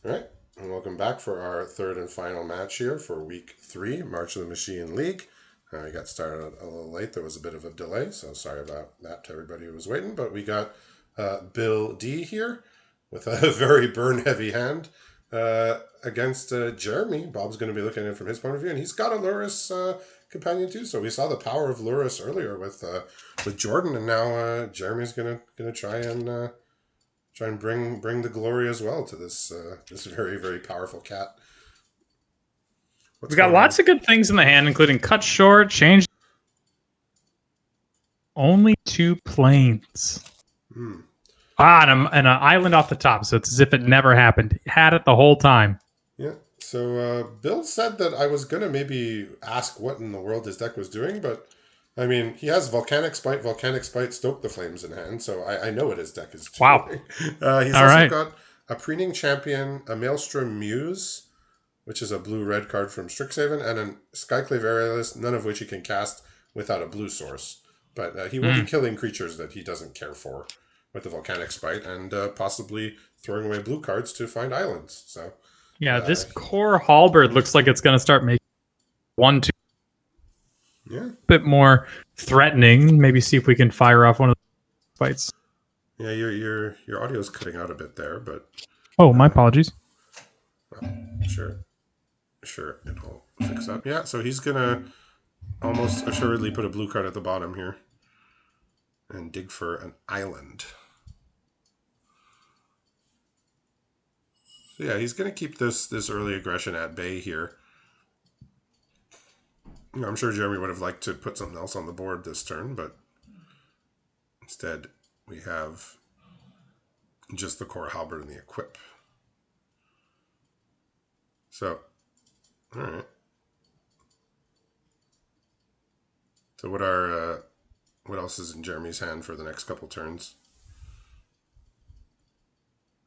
All right, and welcome back for our third and final match here for week 3, March of the Machine League. We got started a little late. There was a bit of a delay, so sorry about that to everybody who was waiting. But we got Bill D here with a very burn-heavy hand against Jeremy. Bob's going to be looking at it from his point of view, and he's got a Luris companion too. So we saw the power of Luris earlier with Jordan, and now Jeremy's gonna try and bring the glory as well to this very very powerful cat. What's We've got going on? lots of good things in the hand, including cut short, change only 2 planes. And an island off the top, so it's as if it never happened. He had it the whole time. Yeah. So Bill said that I was gonna maybe ask what in the world his deck was doing, but I mean he has Volcanic Spite, Stoke the Flames in hand, so I know what his deck is Wow. doing. He's All also right. got a Preening Champion, a Maelstrom Muse, which is a blue-red card from Strixhaven, and a Skyclave Aerialist, none of which he can cast without a blue source. But he will be killing creatures that he doesn't care for with the Volcanic Spite, and possibly throwing away blue cards to find islands. So Yeah, this core halberd looks like it's going to start making 1-2 yeah, a bit more threatening. Maybe see if we can fire off one of the fights. yeah, your audio's cutting out a bit there, but Oh, my apologies. sure, it'll fix up. Yeah, so he's gonna almost assuredly put a blue card at the bottom here and dig for an island. So yeah, he's gonna keep this early aggression at bay here. I'm sure Jeremy would have liked to put something else on the board this turn, but instead we have just the core halberd and the equip. So, all right. So what else is in Jeremy's hand for the next couple turns?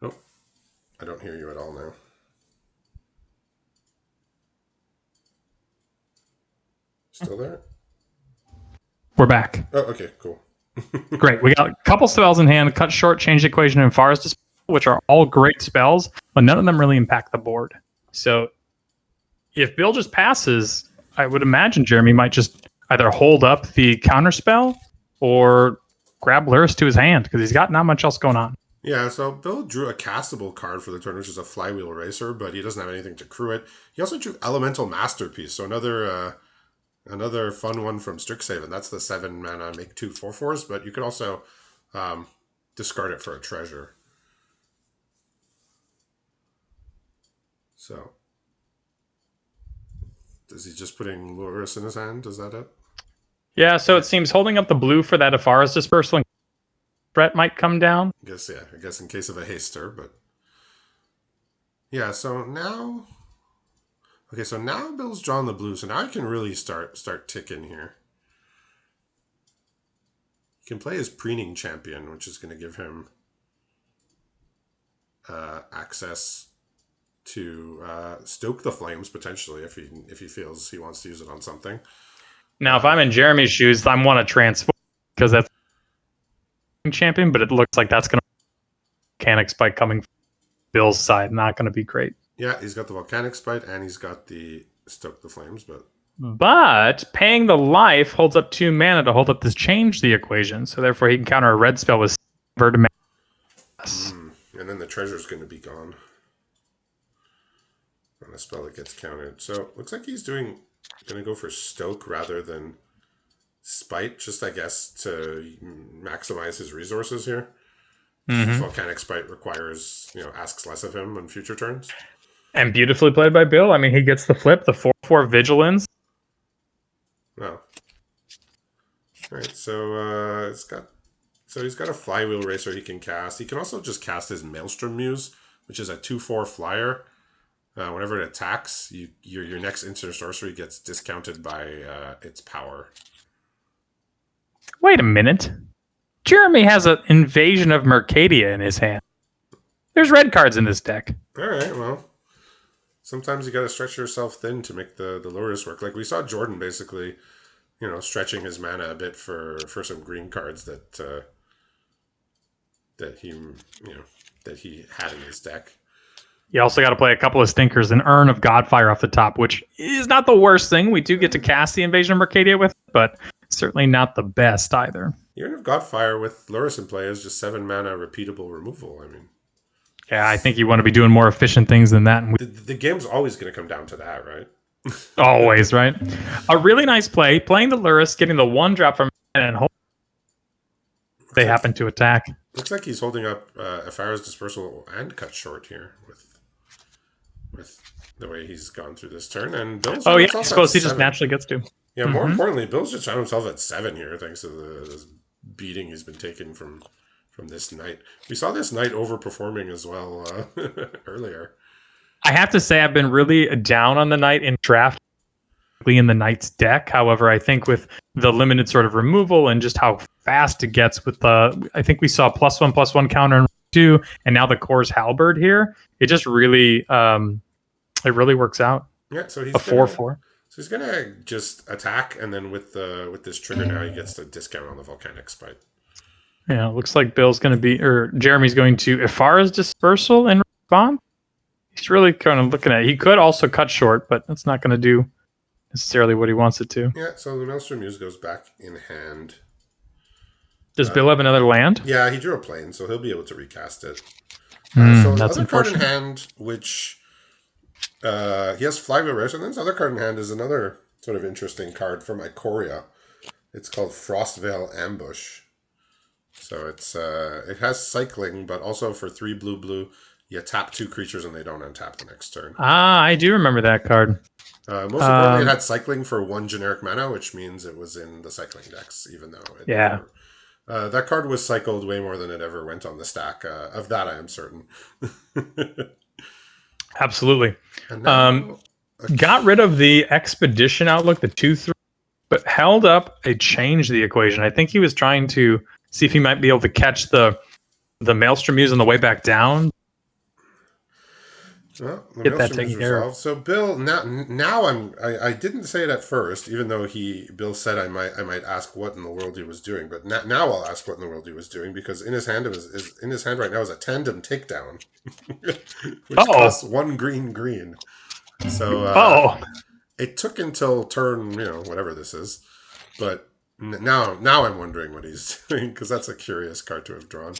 Oh, I don't hear you at all now. Still there? We're back. Oh, okay, cool. Great. We got a couple spells in hand, cut short, change the equation, and Forest Dispel, which are all great spells, but none of them really impact the board. So if Bill just passes, I would imagine Jeremy might just either hold up the counter spell or grab Luris to his hand because he's got not much else going on. Yeah, so Bill drew a castable card for the turn, which is a Flywheel Racer, but he doesn't have anything to crew it. He also drew Elemental Masterpiece, so another fun one from Strixhaven. That's the 7 mana make 2 4/4s, but you could also discard it for a treasure. So, is he just putting Luris in his hand? Is that it? Yeah, so it seems holding up the blue for that Afaris Dispersal threat might come down. I guess in case of a haster, but yeah. So now, okay, so now Bill's drawn the blue, so now I can really start ticking here. He can play his Preening Champion, which is going to give him access to stoke the flames potentially if he feels he wants to use it on something. Now, if I'm in Jeremy's shoes, I want to transform because that's champion, but it looks like that's going to mechanic spike coming from Bill's side. Not going to be great. Yeah, he's got the Volcanic Spite and he's got the Stoke the Flames, But paying the life holds up 2 mana to hold up this change the equation. So therefore he can counter a red spell with Verdiment. And then the treasure's going to be gone on a spell that gets countered. So looks like he's going to go for Stoke rather than Spite, just I guess to maximize his resources here. Volcanic Spite requires, asks less of him on future turns. And beautifully played by Bill. I mean, he gets the flip, the 4/4 Vigilance. Oh. All right, so he's got a Flywheel Racer he can cast. He can also just cast his Maelstrom Muse, which is a 2/4 flyer. Whenever it attacks, your next instant sorcery gets discounted by its power. Wait a minute. Jeremy has an Invasion of Mercadia in his hand. There's red cards in this deck. All right, well, sometimes you got to stretch yourself thin to make the Luris work. Like we saw Jordan basically, stretching his mana a bit for some green cards that he had in his deck. You also got to play a couple of stinkers, an Urn of Godfire off the top, which is not the worst thing. We do get to cast the Invasion of Mercadia with it, but certainly not the best either. Urn of Godfire with Lurrus in play is just 7 mana repeatable removal. I mean, Yeah, I think you want to be doing more efficient things than that. And the game's always going to come down to that, right? always, right? A really nice play, playing the Lurrus, getting the 1-drop from it, and hope they happen to attack. Looks like he's holding up Afara's Dispersal and Cut Short here with the way he's gone through this turn. And Bill's I suppose he just naturally gets to. Yeah, more importantly, Bill's just found himself at 7 here thanks to this beating he's been taking from this knight. We saw this knight overperforming as well earlier. I have to say I've been really down on the knight in draft in the knight's deck. However, I think with the limited sort of removal and just how fast it gets with the, I think we saw +1/+1 counter in 2, and now the Core's Halberd here. It just really, it really works out. Yeah, so he's a 4/4. So he's gonna just attack, and then with this trigger now, he gets the discount on the Volcanic Spite. Yeah, it looks like Bill's going to be, or Jeremy's going to Ifara's Dispersal and respond. He's really kind of looking at it. He could also cut short, but that's not going to do necessarily what he wants it to. Yeah, so the Maelstrom Muse goes back in hand. Does Bill have another land? Yeah, he drew a plane, so he'll be able to recast it. So that's other card in hand, which he has Flywheel Resonance. Other card in hand is another sort of interesting card from Ikoria. It's called Frostveil Ambush. So it has cycling, but also for 3 blue, you tap 2 creatures and they don't untap the next turn. I do remember that card. Most importantly, it had cycling for 1 generic mana, which means it was in the cycling decks, even though it never, that card was cycled way more than it ever went on the stack. Of that, I am certain. Absolutely. Got rid of the Expedition Outlook, the 2/3, but held up a change the equation. I think he was trying to see if he might be able to catch the Maelstrom Muse on the way back down. Well, get that taken care of. So Bill, now I didn't say it at first, even though Bill said I might ask what in the world he was doing, but now I'll ask what in the world he was doing, because in his hand right now is a Tandem Takedown, which costs 1 green. So it took until turn whatever this is, but now I'm wondering what he's doing, because that's a curious card to have drawn.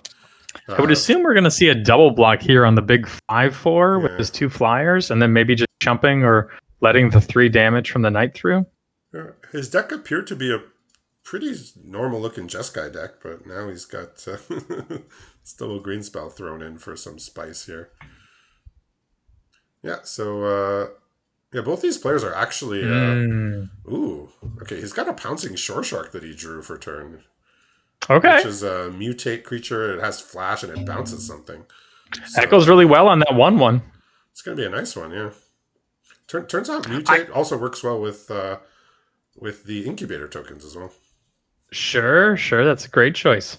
I would assume we're going to see a double block here on the big 5/4 with his 2 flyers, and then maybe just jumping or letting the 3 damage from the knight through. His deck appeared to be a pretty normal looking Jeskai deck, but now he's got still a green spell thrown in for some spice here. Yeah, so both these players are actually he's got a Pouncing Shore Shark that he drew for turn. Okay. Which is a mutate creature. It has flash and it bounces something. So that goes really well on that 1/1. It's going to be a nice one, yeah. Turns out mutate also works well with the incubator tokens as well. Sure. That's a great choice.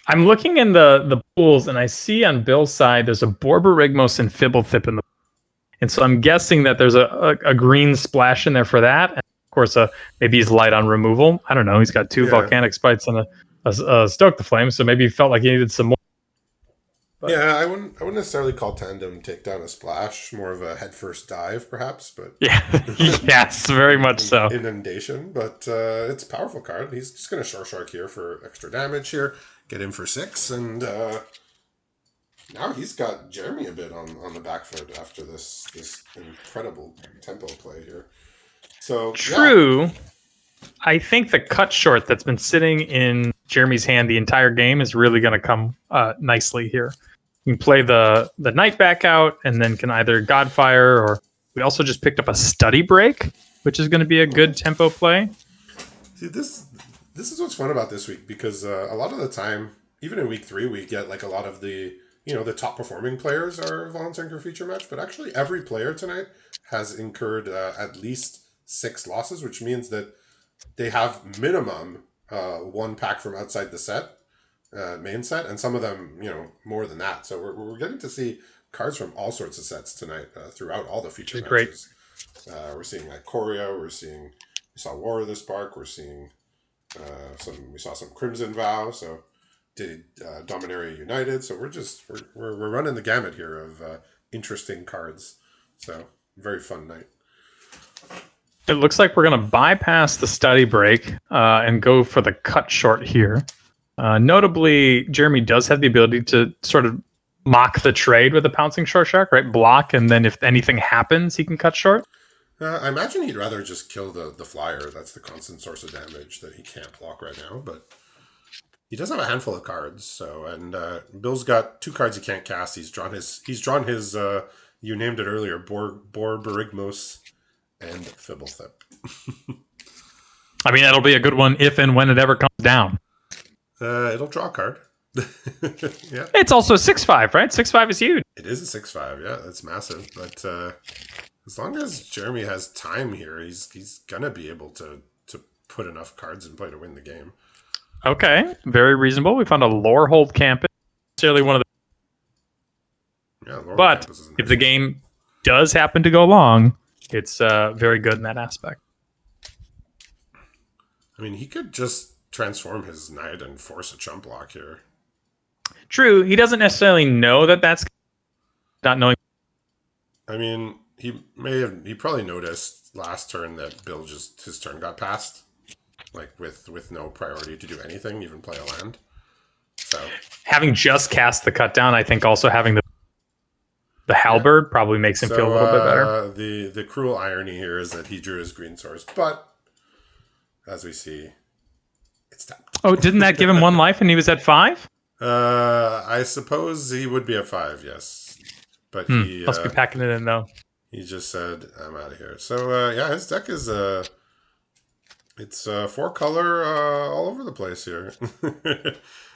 I'm looking in the pools, and I see on Bill's side there's a Borborygmos and Fibblethip in the pool. And so I'm guessing that there's a green splash in there for that. And of course, maybe he's light on removal. I don't know. He's got 2 Volcanic Spites and a Stoke the Flame, so maybe he felt like he needed some more. But yeah, I wouldn't necessarily call Tandem Takedown a splash, more of a headfirst dive, perhaps. But yes, very much so. Inundation, but it's a powerful card. He's just going to Shore Shark here for extra damage here, get him for 6, and now he's got Jeremy a bit on the back foot after this incredible tempo play here. So true. Yeah. I think the cut short that's been sitting in Jeremy's hand the entire game is really going to come nicely here. You can play the knight back out, and then can either Godfire, or we also just picked up a Study Break, which is going to be a good tempo play. See, this is what's fun about this week, because a lot of the time, even in week 3, we get like a lot of the the top performing players are volunteering for feature match, but actually every player tonight has incurred at least 6 losses, which means that they have minimum 1 pack from outside the set, main set, and some of them, more than that. So we're getting to see cards from all sorts of sets tonight throughout all the feature matches. We're seeing Ikoria, we saw War of the Spark, we saw some Crimson Vow, so did Dominaria United. So we're running the gamut here of interesting cards. So very fun night. It looks like we're going to bypass the study break and go for the cut short here. Notably, Jeremy does have the ability to sort of mock the trade with a pouncing short shark, right? Block, and then if anything happens, he can cut short. I imagine he'd rather just kill the flyer. That's the constant source of damage that he can't block right now. But he does have a handful of cards. So and Bill's got 2 cards he can't cast. He's drawn his. You named it earlier. Borborygmos and Fibblethip. I mean, that'll be a good one if and when it ever comes down. It'll draw a card. Yeah. It's also 6/5, right? 6/5 is huge. It is a 6/5. Yeah, that's massive. But as long as Jeremy has time here, he's gonna be able to put enough cards in play to win the game. Okay, very reasonable. We found a Lorehold Campus. Necessarily one of the. Yeah, But if the game does happen to go long, it's very good in that aspect. I mean, he could just transform his knight and force a chump block here. True, he doesn't necessarily know that that's not knowing. I mean, he probably noticed last turn that Bill his turn got passed, like with no priority to do anything, even play a land. So Having just cast the cut down, I think also having the halberd probably makes him feel a little bit better. The cruel irony here is that he drew his green source, but as we see, it's tapped. Oh, didn't that give him 1 life and he was at 5? I suppose he would be at 5, yes. But he must be packing it in though. He just said, "I'm out of here." So yeah, his deck is it's 4-color all over the place here.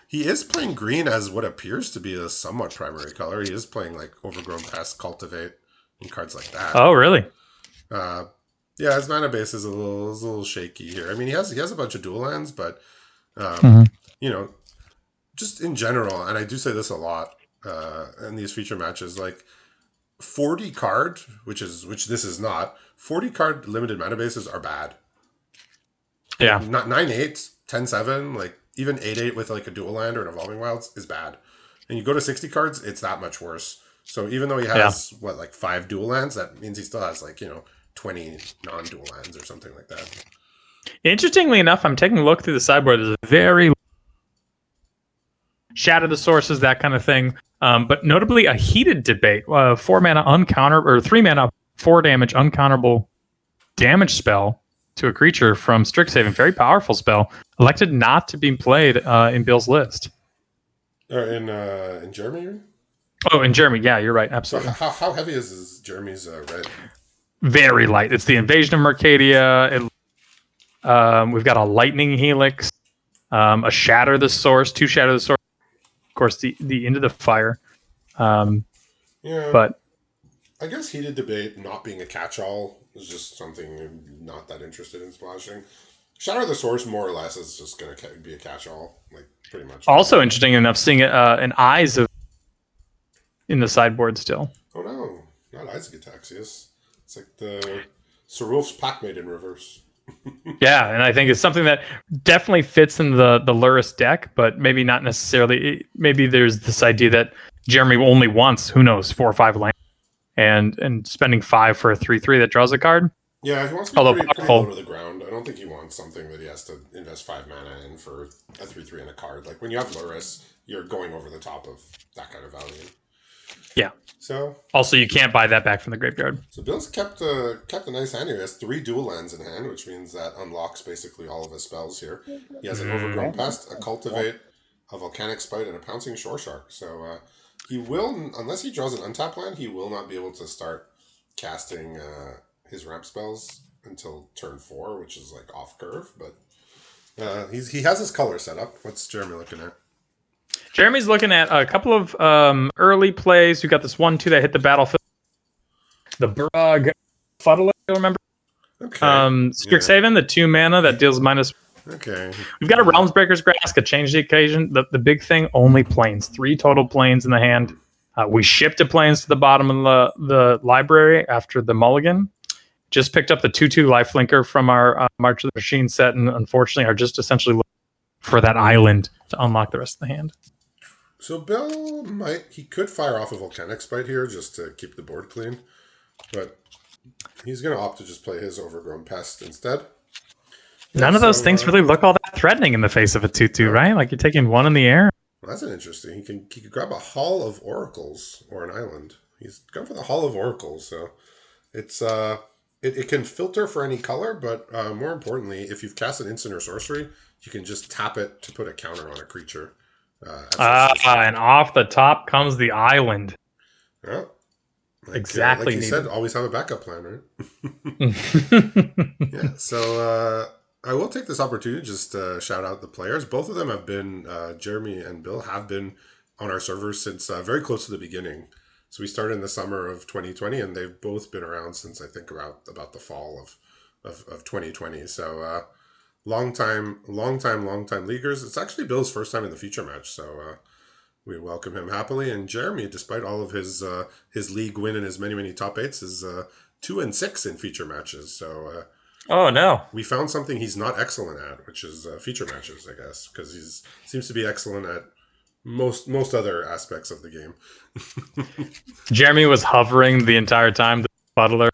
He is playing green as what appears to be a somewhat primary color. He is playing like Overgrown Pest, Cultivate, and cards like that. Oh, really? Yeah, his mana base is a little shaky here. I mean, he has a bunch of dual lands, but you know, just in general, and I do say this a lot in these feature matches, like 40 card, which this is not, 40 card limited mana bases are bad. Yeah. Not 9/8, 10/7, like even 8/8 with like a dual land or an Evolving Wilds is bad. And you go to 60 cards, it's that much worse. So even though he has like 5 dual lands, that means he still has like, 20 non-dual lands or something like that. Interestingly enough, I'm taking a look through the sideboard. There's a very Shatter the Sources, that kind of thing. But notably, a Heated Debate, 4 mana uncounter or 3 mana 4 damage uncounterable damage spell to a creature from Strixhaven. Very powerful spell. Elected not to be played in Bill's list. In Jeremy? Oh, in Jeremy, yeah, you're right, absolutely. So how heavy is Jeremy's red? Very light. It's the Invasion of Mercadia. We've got a Lightning Helix, a Shatter the Source, 2 Shatter the Source. Of course, the Into the Fire. Yeah, but I guess Heated Debate not being a catch-all is just something I'm not that interested in splashing. Shatter the Source, more or less, is just going to be a catch-all, like pretty much. Also interesting enough, seeing an Eyes of in the sideboard still. Oh no, not Eyes of Gataxias. It's like the Serulf's Packmate in reverse. Yeah, and I think it's something that definitely fits in the Luris deck, but maybe not necessarily. Maybe there's this idea that Jeremy only wants, who knows, 4 or 5 lands, and spending 5 for a 3/3 that draws a card. Yeah, he wants to be pretty low to the ground. I don't think he wants something that he has to invest 5 mana in for a 3/3 and a card. Like when you have Luris, you're going over the top of that kind of value. Yeah. So also, you can't buy that back from the graveyard. So Bill's kept a nice hand here. He has 3 dual lands in hand, which means that unlocks basically all of his spells here. He has an Overgrown Pest, a Cultivate, a Volcanic Spite, and a Pouncing Shore Shark. So he will, unless he draws an untapped land, he will not be able to start casting his ramp spells until turn 4, which is like off curve. But he has his color set up. What's Jeremy looking at? Jeremy's looking at a couple of early plays. We got this 1/2 that hit the battlefield. The Brug Fuddler, you'll remember? Okay. Strixhaven, the 2 mana that deals minus. Okay. We've got a Realmsbreaker's Grasp, a Change the Occasion. The big thing, only planes. 3 total planes in the hand. We shipped a planes to the bottom of the library after the mulligan. Just picked up the 2/2 lifelinker from our March of the Machine set, and unfortunately are just essentially looking for that island to unlock the rest of the hand. So Bill he could fire off a volcanic spite here just to keep the board clean, but he's going to opt to just play his overgrown pest instead. Yeah, None of those things so really look all that threatening in the face of a 2/2, no, right? Like you're taking one in the air. well, that's an interesting. He could grab a Hall of Oracles or an island. He's gone for the Hall of Oracles, so it's it can filter for any color, but more importantly, if you've cast an instant or sorcery, you can just tap it to put a counter on a creature at sorcery speed. And off the top comes the island. Yeah, like Exactly you said, needed. always have a backup plan, right? Yeah, Mhm. so I will take this opportunity to just shout out the players. Both of them have been, Jeremy and Bill have been on our servers since very close to the beginning. So we started in the summer of 2020, and they've both been around since I think about the fall of 2020. So long time leaguers. It's actually Bill's first time in the feature match, so we welcome him happily. And Jeremy, despite all of his league win and his many top eights, is 2-6 in feature matches. So Oh no. we found something he's not excellent at, which is feature matches, I guess, because seems to be excellent at most other aspects of the game. Jeremy was hovering the entire time, the Butler,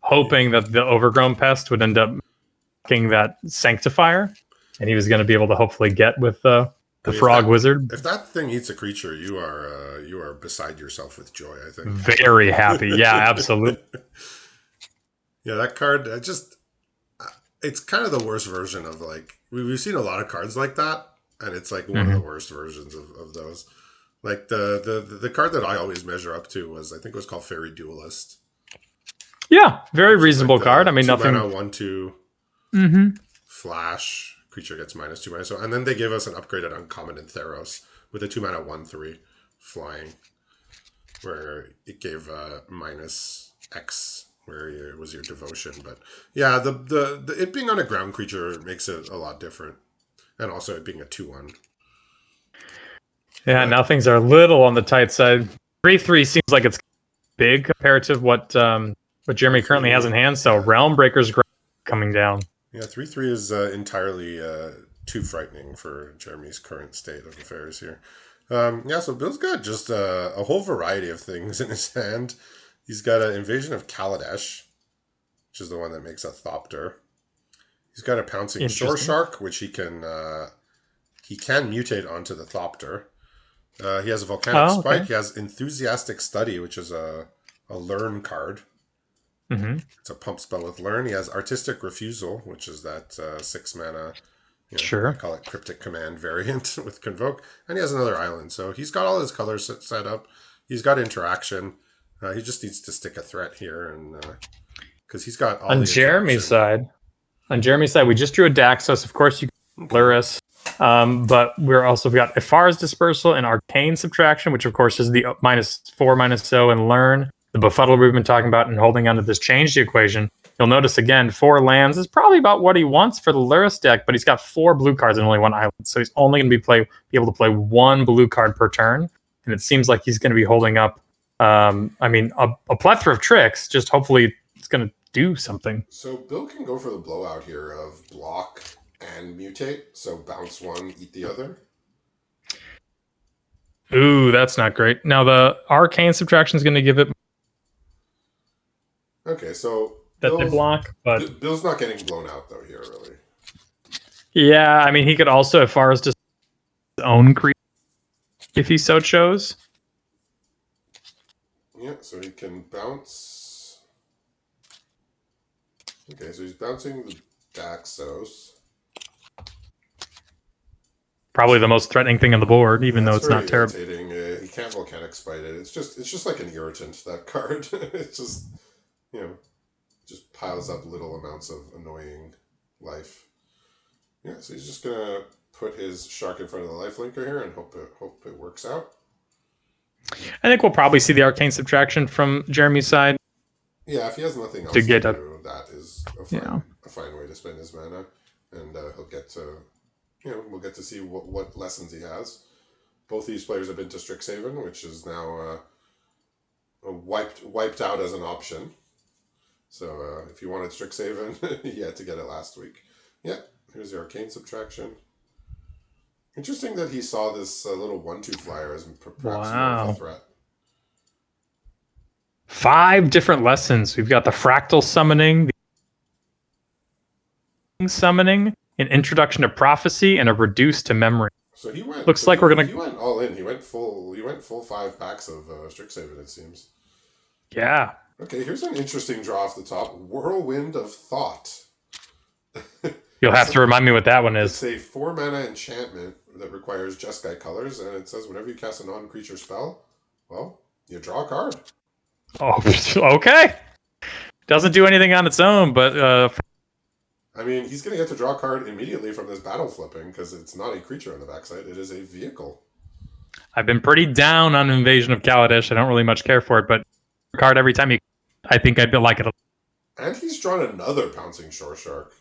hoping that the overgrown pest would end up making that sanctifier, and he was going to be able to hopefully get with I the mean, frog wizard. if that thing eats a creature, you are beside yourself with joy, I think. Very happy. Yeah, absolutely. Yeah, that card it's kind of the worst version of like we've seen a lot of cards like that, and it's like one of the worst versions of those. Like the card that I always measure up to was, I think it was called Fairy Duelist. Yeah, very reasonable Like card. I mean, two nothing. mana 1/2 Mm-hmm. flash creature gets -2 mana. So and then they give us an upgraded uncommon in Theros with a 2 mana 1/3 flying, where it gave minus X where it was your devotion. But yeah, the it being on a ground creature makes it a lot different, and also it being a 2/1. Yeah, But now things are a little on the tight side. 3/3 seems like it's big compared to what Jeremy currently has in hand. So yeah, Realm Breaker's coming down. yeah, 3/3 is entirely too frightening for Jeremy's current state of affairs here. Yeah, so Bill's got just a whole variety of things in his hand. He's got an Invasion of Kaladesh, which is the one that makes a Thopter. He's got a Pouncing Shore Interesting. Shark, which he can mutate onto the Thopter. He has a Volcanic Oh, Spike. okay. He has Enthusiastic Study, which is a Learn card. Mm-hmm. It's a pump spell with Learn. He has Artistic Refusal, which is that 6 mana, I Sure. call it Cryptic Command variant with Convoke. And he has another island. So he's got all his colors set up. He's got interaction. He just needs to stick a threat here, and because he's got all On the Jeremy's interaction. side, we just drew a Daxos. Of course, you can Luris. But we've got Ifara's Dispersal and Arcane Subtraction, which of course is the -4, -0, and Learn. The Befuddle we've been talking about and holding onto this change the equation. You'll notice again, 4 lands is probably about what he wants for the Luris deck, but he's got 4 blue cards and only 1 island. So he's only going to be able to play 1 blue card per turn. And it seems like he's going to be holding up, a plethora of tricks. Just hopefully it's going to do something. So Bill can go for the blowout here of block and mutate. So bounce one, eat the other. Ooh, that's not great. Now the Arcane Subtraction is going to give it Okay, so that they block, but Bill's not getting blown out though here, really. yeah, I mean he could also, as far as just his own creature, if he so chose. Yeah, so he can bounce. Okay, so he's bouncing the Daxos. Probably the most threatening thing on the board, even though That's it's very not terrible. irritating. He can't volcanic spite it. It's just like an irritant, that card. It's just, you know, just piles up little amounts of annoying life. Yeah, so he's just gonna put his shark in front of the lifelinker here and hope it works out. I think we'll probably see the Arcane Subtraction from Jeremy's side Yeah, if he has nothing else to to get up. do, that is Yeah. a fine way to spend his mana, and he'll get to, we'll get to see what lessons he has. Both these players have been to Strixhaven, which is now wiped out as an option. So if you wanted Strixhaven, you had to get it last week. Yeah, here's the Arcane Subtraction. Interesting that he saw this little 1/2 flyer as perhaps more of a Wow. threat. 5 different lessons. We've got the fractal summoning, the summoning, an introduction to prophecy, and a reduce to memory. So he went. Looks So like we're he gonna. went all in. He went full. He went full 5 packs of Strixhaven. It seems. Yeah. Okay, here's an interesting draw off the top. Whirlwind of Thought. You'll have it's, to remind me what that one it's is. a 4 mana enchantment that requires Jeskai colors, and it says whenever you cast a non-creature spell, well, you draw a card. Oh, okay. Doesn't do anything on its own, but I mean, he's going to get to draw a card immediately from this battle flipping because it's not a creature on the backside; it is a vehicle. I've been pretty down on Invasion of Kaladesh. I don't really much care for it, but card every time you, I think I'd like it. And he's drawn another Pouncing Shore Shark.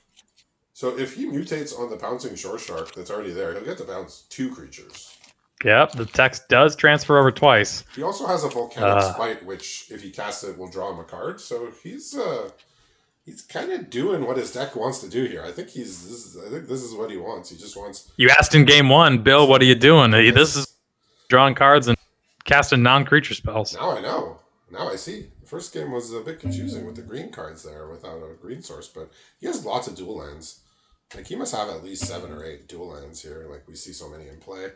So if he mutates on the Pouncing Shore Shark that's already there, he'll get to bounce 2 creatures. Yep, the text does transfer over twice. He also has a Volcanic Spite, which if he casts it will draw him a card. So he's kind of doing what his deck wants to do here. I think this is what he wants. He just wants. You asked in game 1, Bill, what are you doing? This is drawing cards and casting non-creature spells. Now I know. Now I see. The first game was a bit confusing with the green cards there without a green source, but he has lots of dual lands. Like he must have at least 7 or 8 dual lands here. Like we see so many in play.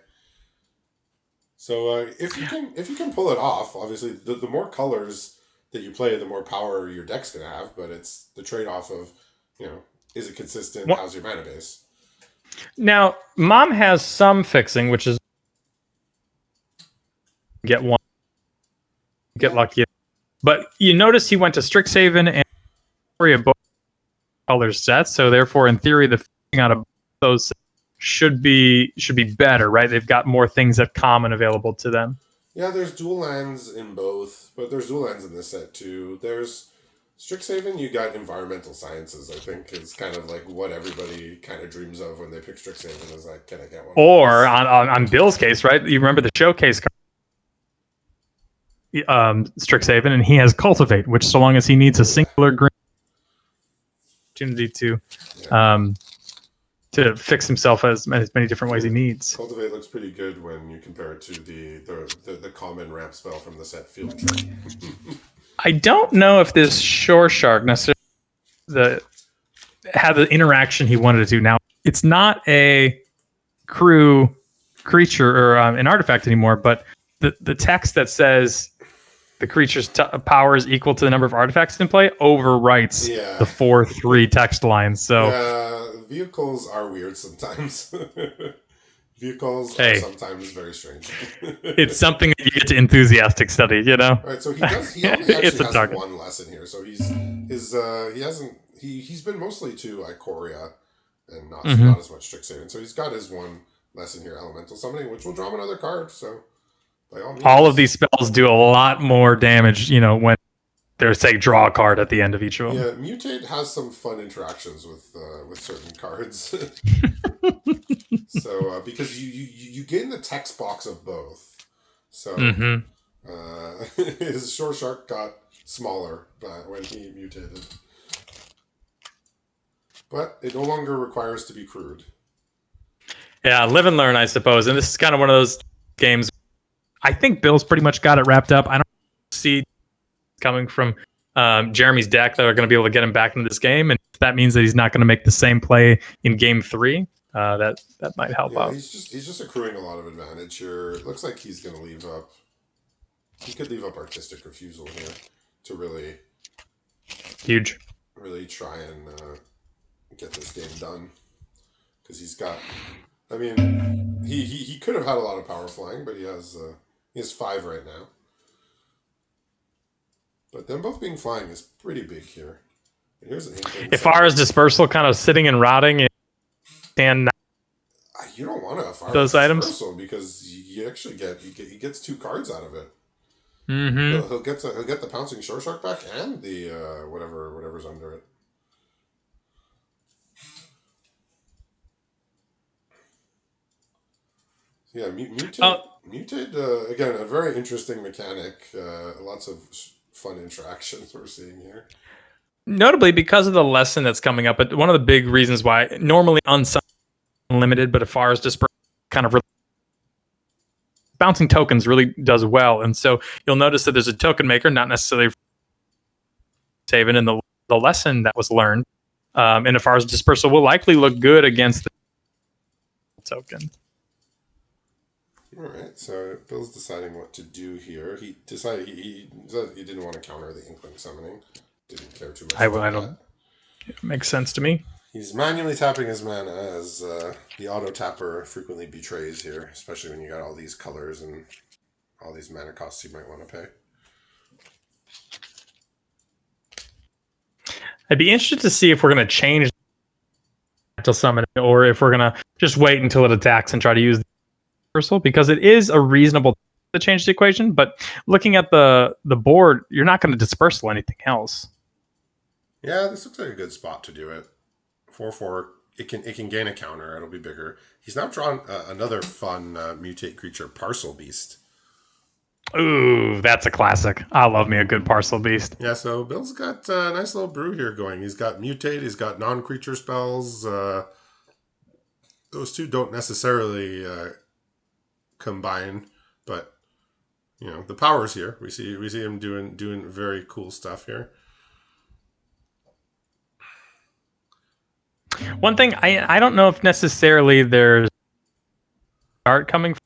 So if you can pull it off, obviously the more colors that you play, the more power your deck's gonna have. But it's the trade off of, is it consistent? What? How's your mana base? Now, Mom has some fixing, which is get one, get lucky. But you notice he went to Strixhaven and both color sets, so therefore, in theory, the fixing out of those should be better, right? They've got more things at common available to them. Yeah, there's dual lands in both, but there's dual lands in this set too. There's Strixhaven, you got environmental sciences, I think, is kind of like what everybody kind of dreams of when they pick Strixhaven is like, can I get one? Or on Bill's case, right? You remember the showcase card, Strixhaven, and he has Cultivate, which so long as he needs a singular green opportunity to fix himself as many different ways he needs. Cultivate looks pretty good when you compare it to the common ramp spell from the set Field Trip. I don't know if this Shore Shark necessarily had the interaction he wanted to do. Now, it's not a crew creature or an artifact anymore, but the text that says the creature's power is equal to the number of artifacts in play overwrites the 4/3 text line. So vehicles are weird sometimes. Vehicles are sometimes very strange. It's something that you get to enthusiastic study, you know. Right, so he only actually has one lesson here. So he's been mostly to Ikoria and not as much Strixhaven. So he's got his one lesson here, Elemental Summoning, which will draw him another card. So by all means, all of these spells do a lot more damage, when they're saying draw a card at the end of each of them. Yeah, Mutate has some fun interactions with certain cards. So because you gain the text box of both, so his Shore Shark got smaller when he mutated, but it no longer requires to be crude. Yeah, live and learn, I suppose. And this is kind of one of those games. I think Bill's pretty much got it wrapped up. I don't see coming from Jeremy's deck that are going to be able to get him back into this game, and if that means that he's not going to make the same play in game 3. That might help out. He's just accruing a lot of advantage here. It looks like he's going to leave up. He could leave up Artistic Refusal here to really try and get this game done, because he's got. I mean, he could have had a lot of power flying, but he has 5 right now. But them both being flying is pretty big here. And here's an Ifara's Dispersal kind of sitting and rotting, and you don't want to Ifara's those items because you actually he gets 2 cards out of it. Mm-hmm. He'll get the Pouncing Shore Shark back and the whatever's under it. Yeah, Mutate again, a very interesting mechanic. Lots of fun interactions we're seeing here. Notably, because of the lesson that's coming up, but one of the big reasons why normally unlimited, but Ifara's Dispersal kind of bouncing tokens really does well. And so you'll notice that there's a token maker, not necessarily saving, and the lesson that was learned in a Far's Dispersal will likely look good against the token. All right, so Bill's deciding what to do here. He decided he didn't want to counter the Inkling summoning. Didn't care too much about I that. don't. It makes sense to me. He's manually tapping his mana as the auto tapper frequently betrays here, especially when you got all these colors and all these mana costs you might want to pay. I'd be interested to see if we're going to change to summon it, or if we're going to just wait until it attacks and try to use the dispersal, because it is a reasonable to change the equation. But looking at the board, you're not going to dispersal anything else. Yeah, this looks like a good spot to do it. 4/4. It can gain a counter. It'll be bigger. He's now drawn another fun mutate creature, Parcel Beast. Ooh, that's a classic. I love me a good Parcel Beast. Yeah, so Bill's got a nice little brew here going. He's got mutate. He's got non-creature spells. Those two don't necessarily combine, but you know the power's here. We see him doing very cool stuff here. One thing I don't know if necessarily there's start coming from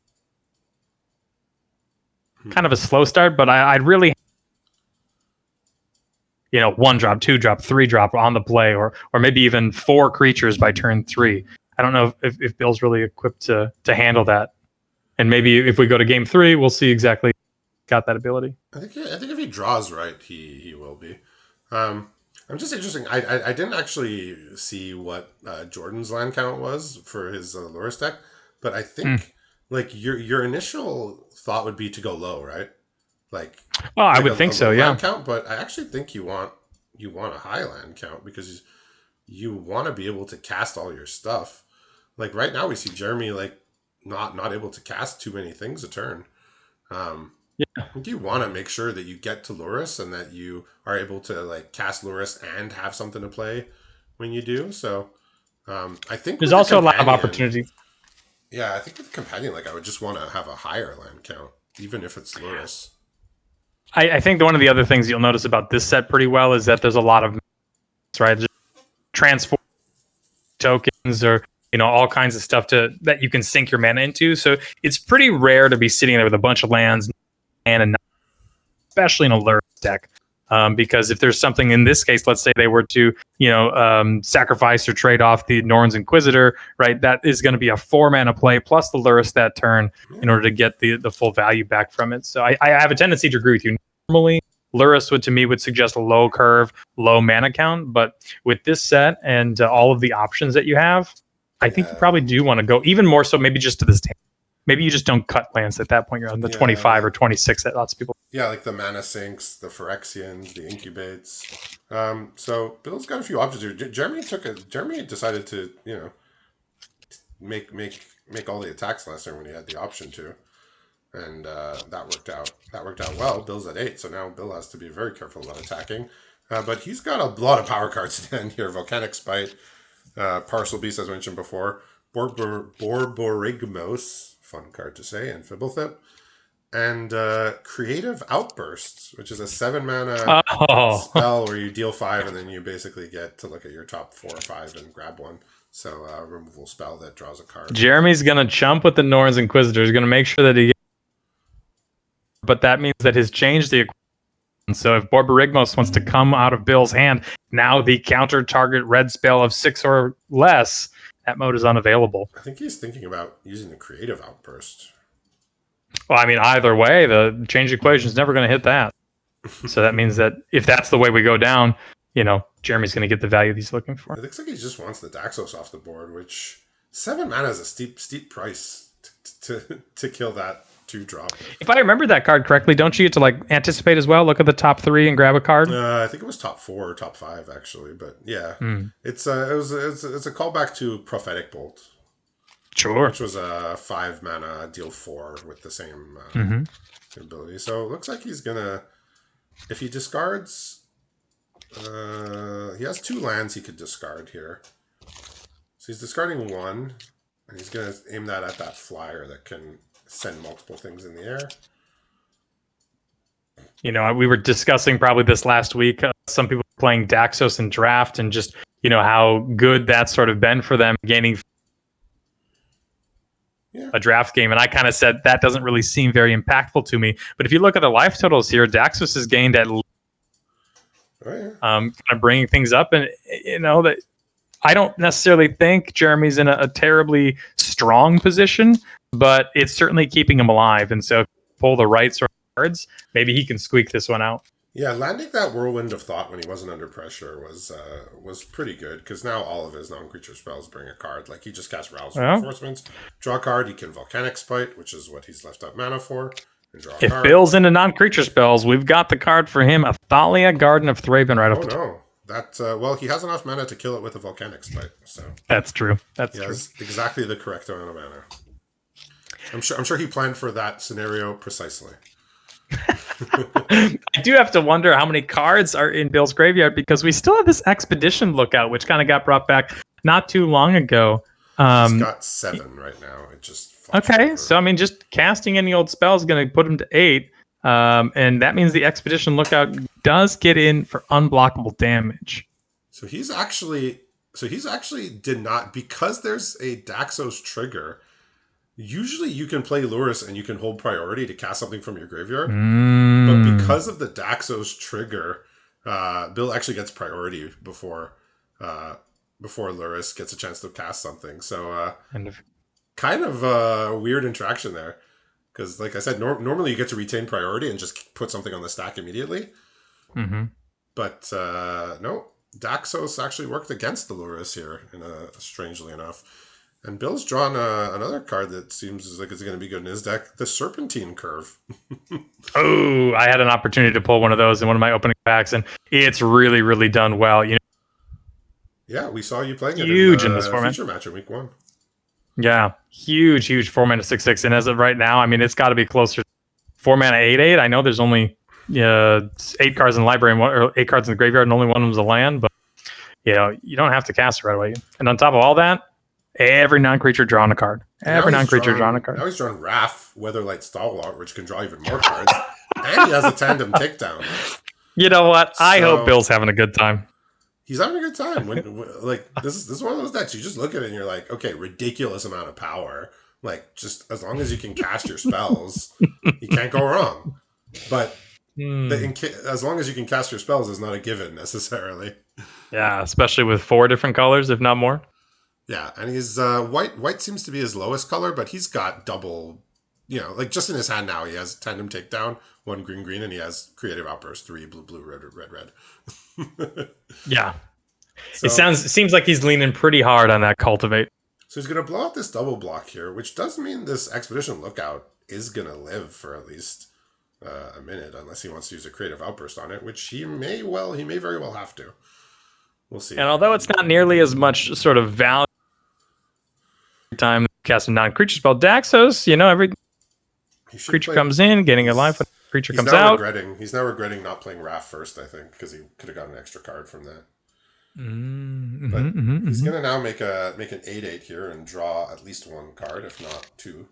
kind of a slow start, but I'd really, 1 drop, 2 drop, 3 drop on the play, or maybe even 4 creatures by turn 3. I don't know if Bill's really equipped to handle that. And maybe if we go to game 3, we'll see exactly got that ability. I think if he draws right, he will be. I'm just interesting. I didn't actually see what Jordan's land count was for his Loris deck, but I think like your initial thought would be to go low, right? Like, I would think so, yeah. Land count, but I actually think you want a high land count because you want to be able to cast all your stuff. Like right now, we see Jeremy like not able to cast too many things a turn. Yeah. I think you want to make sure that you get to Loris and that you are able to like cast Loris and have something to play when you do. So I think there's also a lot of opportunity. Yeah, I think with Companion, like I would just want to have a higher land count, even if it's Loris. I think one of the other things you'll notice about this set pretty well is that there's a lot of right just transform tokens or all kinds of stuff that you can sink your mana into. So it's pretty rare to be sitting there with a bunch of lands and especially in a Lurk deck. Because if there's something in this case, let's say they were to, sacrifice or trade off the Norn's Inquisitor, right? That is going to be a 4 mana play plus the Lurrus that turn in order to get the full value back from it. So I have a tendency to agree with you. Normally, Lurrus would suggest a low curve, low mana count, but with this set and all of the options that you have, I think you probably do want to go even more so maybe just to this table. Maybe you just don't cut lands at that point. You're on the 25 or 26 that lots of people. Yeah, like the Mana Sinks, the Phyrexians, the Incubates. So Bill's got a few options here. Jeremy decided to, make all the attacks last turn when he had the option to. And that worked out. That worked out well. Bill's at 8, so now Bill has to be very careful about attacking. But he's got a lot of power cards in here. Volcanic Spite, Parcel Beast, as mentioned before, Borborygmos, fun card to say, and Fibblethip, and Creative Outbursts, which is a 7 mana spell where you deal 5 and then you basically get to look at your top 4 or 5 and grab one. So removal spell that draws a card. Jeremy's going to chump with the Norn's Inquisitor. He's going to make sure that he gets... But that means that he's changed the equation. So if Borborygmos wants to come out of Bill's hand, now the counter target red spell of 6 or less, that mode is unavailable. I think he's thinking about using the Creative Outburst. Well, I mean, either way, the change equation is never going to hit that. So that means that if that's the way we go down, Jeremy's going to get the value he's looking for. It looks like he just wants the Daxos off the board, which 7 mana is a steep price to kill that 2-drop. If I remember that card correctly, don't you get to anticipate as well? Look at the top 3 and grab a card. I think it was top 4 or top 5 actually, but yeah, it's a callback to Prophetic Bolt. Sure. Which was a 5 mana deal 4 with the same ability. So it looks like he's gonna, if he discards, he has 2 lands he could discard here. So he's discarding 1. And he's going to aim that at that flyer that can send multiple things in the air. We were discussing probably this last week. Some people playing Daxos in draft and just, how good that's sort of been for them gaining a draft game. And I kind of said that doesn't really seem very impactful to me. But if you look at the life totals here, Daxos has gained at kind of bringing things up. And, that I don't necessarily think Jeremy's in a terribly strong position, but it's certainly keeping him alive. And so if you pull the right sort of cards, maybe he can squeak this one out. Yeah, landing that Whirlwind of Thought when he wasn't under pressure was pretty good, because now all of his non-creature spells bring a card. Like, he just casts Rouse Reinforcements, draw a card, he can Volcanic Spite, which is what he's left up mana for, and draw a if card. Bill's into non-creature spells, we've got the card for him, Athalia, Garden of Thraben, right off the top. No. Well, he has enough mana to kill it with a Volcanic Spite, so... That's true. He has exactly the correct amount of mana. I'm sure he planned for that scenario precisely. I do have to wonder how many cards are in Bill's graveyard, because we still have this Expedition Lookout, which kind of got brought back not too long ago. He's got 7 right now. It just okay. Over. So I mean, just casting any old spell is going to put him to 8, and that means the Expedition Lookout does get in for unblockable damage. So he's actually did not, because there's a Daxos trigger. Usually you can play Lurrus and you can hold priority to cast something from your graveyard. But because of the Daxos trigger, Bill actually gets priority before Lurrus gets a chance to cast something. So kind of a weird interaction there. Because like I said, normally you get to retain priority and just put something on the stack immediately. Mm-hmm. But no, Daxos actually worked against the Lurrus here, strangely enough. And Bill's drawn another card that seems like it's going to be good in his deck, the Serpentine Curve. Oh, I had an opportunity to pull one of those in one of my opening packs, and it's really, really done well. Yeah, we saw you playing huge it in this format. Feature match in week 1. Yeah, huge 4-mana 6/6, and as of right now, I mean, it's got to be closer to 4-mana 8/8. I know there's only 8 cards in the library or 8 cards in the graveyard, and only one of them's a land, but you don't have to cast it right away. And on top of all that, every non-creature drawing a card. Drawing a card. Now he's drawing Wrath, Weatherlight Stalwart, which can draw even more cards. And he has a Tandem Takedown. You know what? I hope Bill's having a good time. He's having a good time. This is one of those decks, you just look at it and you're like, okay, ridiculous amount of power. Like, just as long as you can cast your spells, you can't go wrong. But as long as you can cast your spells is not a given necessarily. Yeah, especially with 4 different colors, if not more. Yeah, and he's white. White seems to be his lowest color, but he's got double, like just in his hand now, he has Tandem Takedown, 1 green, and he has Creative Outburst, 3 blue, red. Yeah. So, it seems like he's leaning pretty hard on that Cultivate. So he's going to blow out this double block here, which does mean this Expedition Lookout is going to live for at least a minute, unless he wants to use a Creative Outburst on it, which he may very well have to. We'll see. And although it's not nearly as much sort of value time casting non-creature spell, Daxos, every creature comes in, getting a life when a creature comes out. He's now regretting not playing Wrath first, I think, because he could have gotten an extra card from that. But he's going to now make an 8/8 here and draw at least 1 card, if not 2.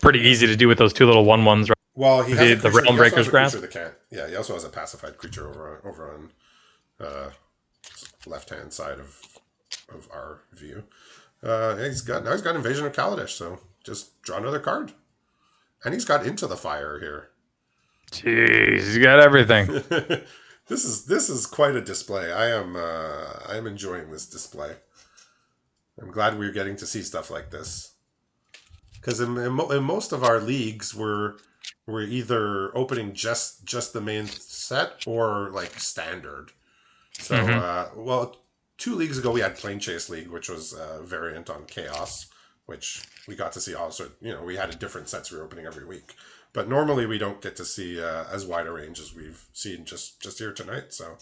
Pretty easy to do with those 2 little 1/1s, right? Well, he has the Realm Breaker's Grasp. He also has a pacified creature over on left-hand side of our view. He's got Invasion of Kaladesh, so just draw another card. And he's got Into the Fire here. Jeez, he's got everything. This is quite a display. I am enjoying this display. I'm glad we're getting to see stuff like this. Because in most of our leagues, we're either opening just the main set or like standard. So 2 leagues ago we had Plane Chase League, which was a variant on Chaos, which we got to see also. We had a different sets we were opening every week. But normally we don't get to see as wide a range as we've seen just here tonight. So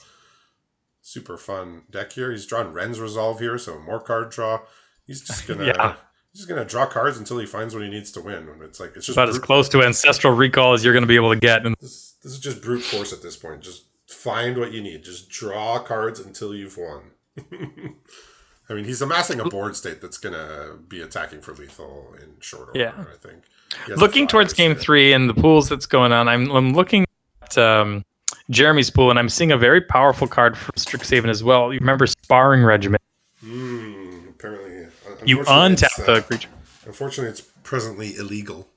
super fun deck here. He's drawn Ren's Resolve here, so more card draw. He's just gonna he's just gonna draw cards until he finds what he needs to win. It's just about as close to Ancestral Recall as you're going to be able to get. This is just brute force at this point. Just find what you need. Just draw cards until you've won. I mean, he's amassing a board state that's going to be attacking for lethal in short order, Yeah. I think. He has the Looking towards flyers game too. 3 and the pools that's going on, I'm looking at Jeremy's pool, and I'm seeing a very powerful card for Strixhaven as well. You remember Sparring Regiment? Apparently, You unfortunately, untap the creature. Unfortunately, it's presently illegal.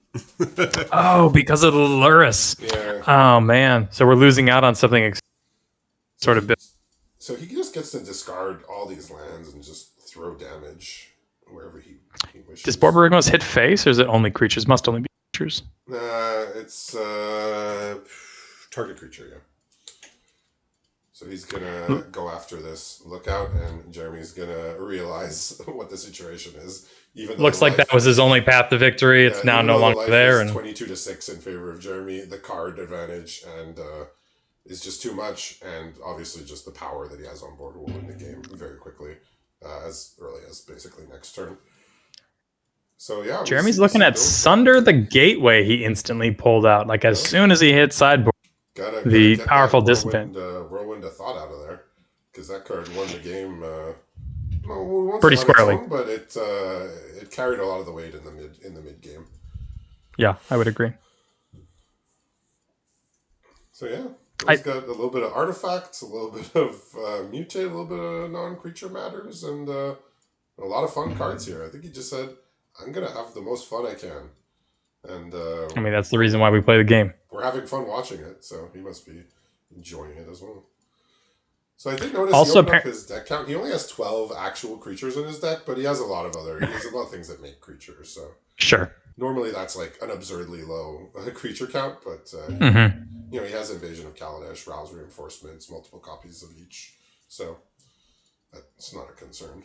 Oh, because of the Luris. Yeah. Oh man, so we're losing out on something sort of big. So he just gets to discard all these lands and just throw damage wherever he wishes. Does Borborygmos hit face, or is it only creatures? Must only be creatures. It's target creature, yeah. So he's gonna go after this lookout, and Jeremy's gonna realize what the situation is. Even though looks like that was his only path to victory. It's now no longer there, and 22-6 in favor of Jeremy. The card advantage and is just too much, and obviously just the power that he has on board will win the game very quickly, as early as basically next turn. So yeah, Jeremy's looking at Sunder the Gateway. He instantly pulled out, like as soon as he hit sideboard. The powerful dissipate. Whirlwind of Thought out of there, because that card won the game. Pretty squarely, own, but it carried a lot of the weight in the mid game. Yeah, I would agree. So yeah, he's got a little bit of artifacts, a little bit of mutate, a little bit of non-creature matters, and a lot of fun cards here. I think he just said, "I'm gonna have the most fun I can," and I mean that's the reason why we play the game. We're having fun watching it, so he must be enjoying it as well. So I did notice also, he opened up his deck count. He only has 12 actual creatures in his deck, but he has a lot of things that make creatures. So sure. Normally that's like an absurdly low creature count, but he has Invasion of Kaladesh, Rouse Reinforcements, multiple copies of each. So that's not a concern.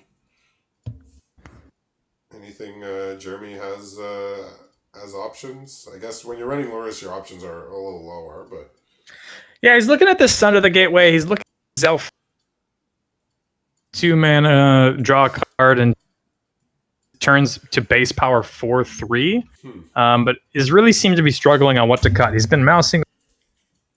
Anything Jeremy has as options? I guess when you're running Loris, your options are a little lower, but yeah, he's looking at this Sunder the Gateway. He's looking at Zelf 2 mana, draw a card, and turns to base power 4/3. But is really seems to be struggling on what to cut. He's been mousing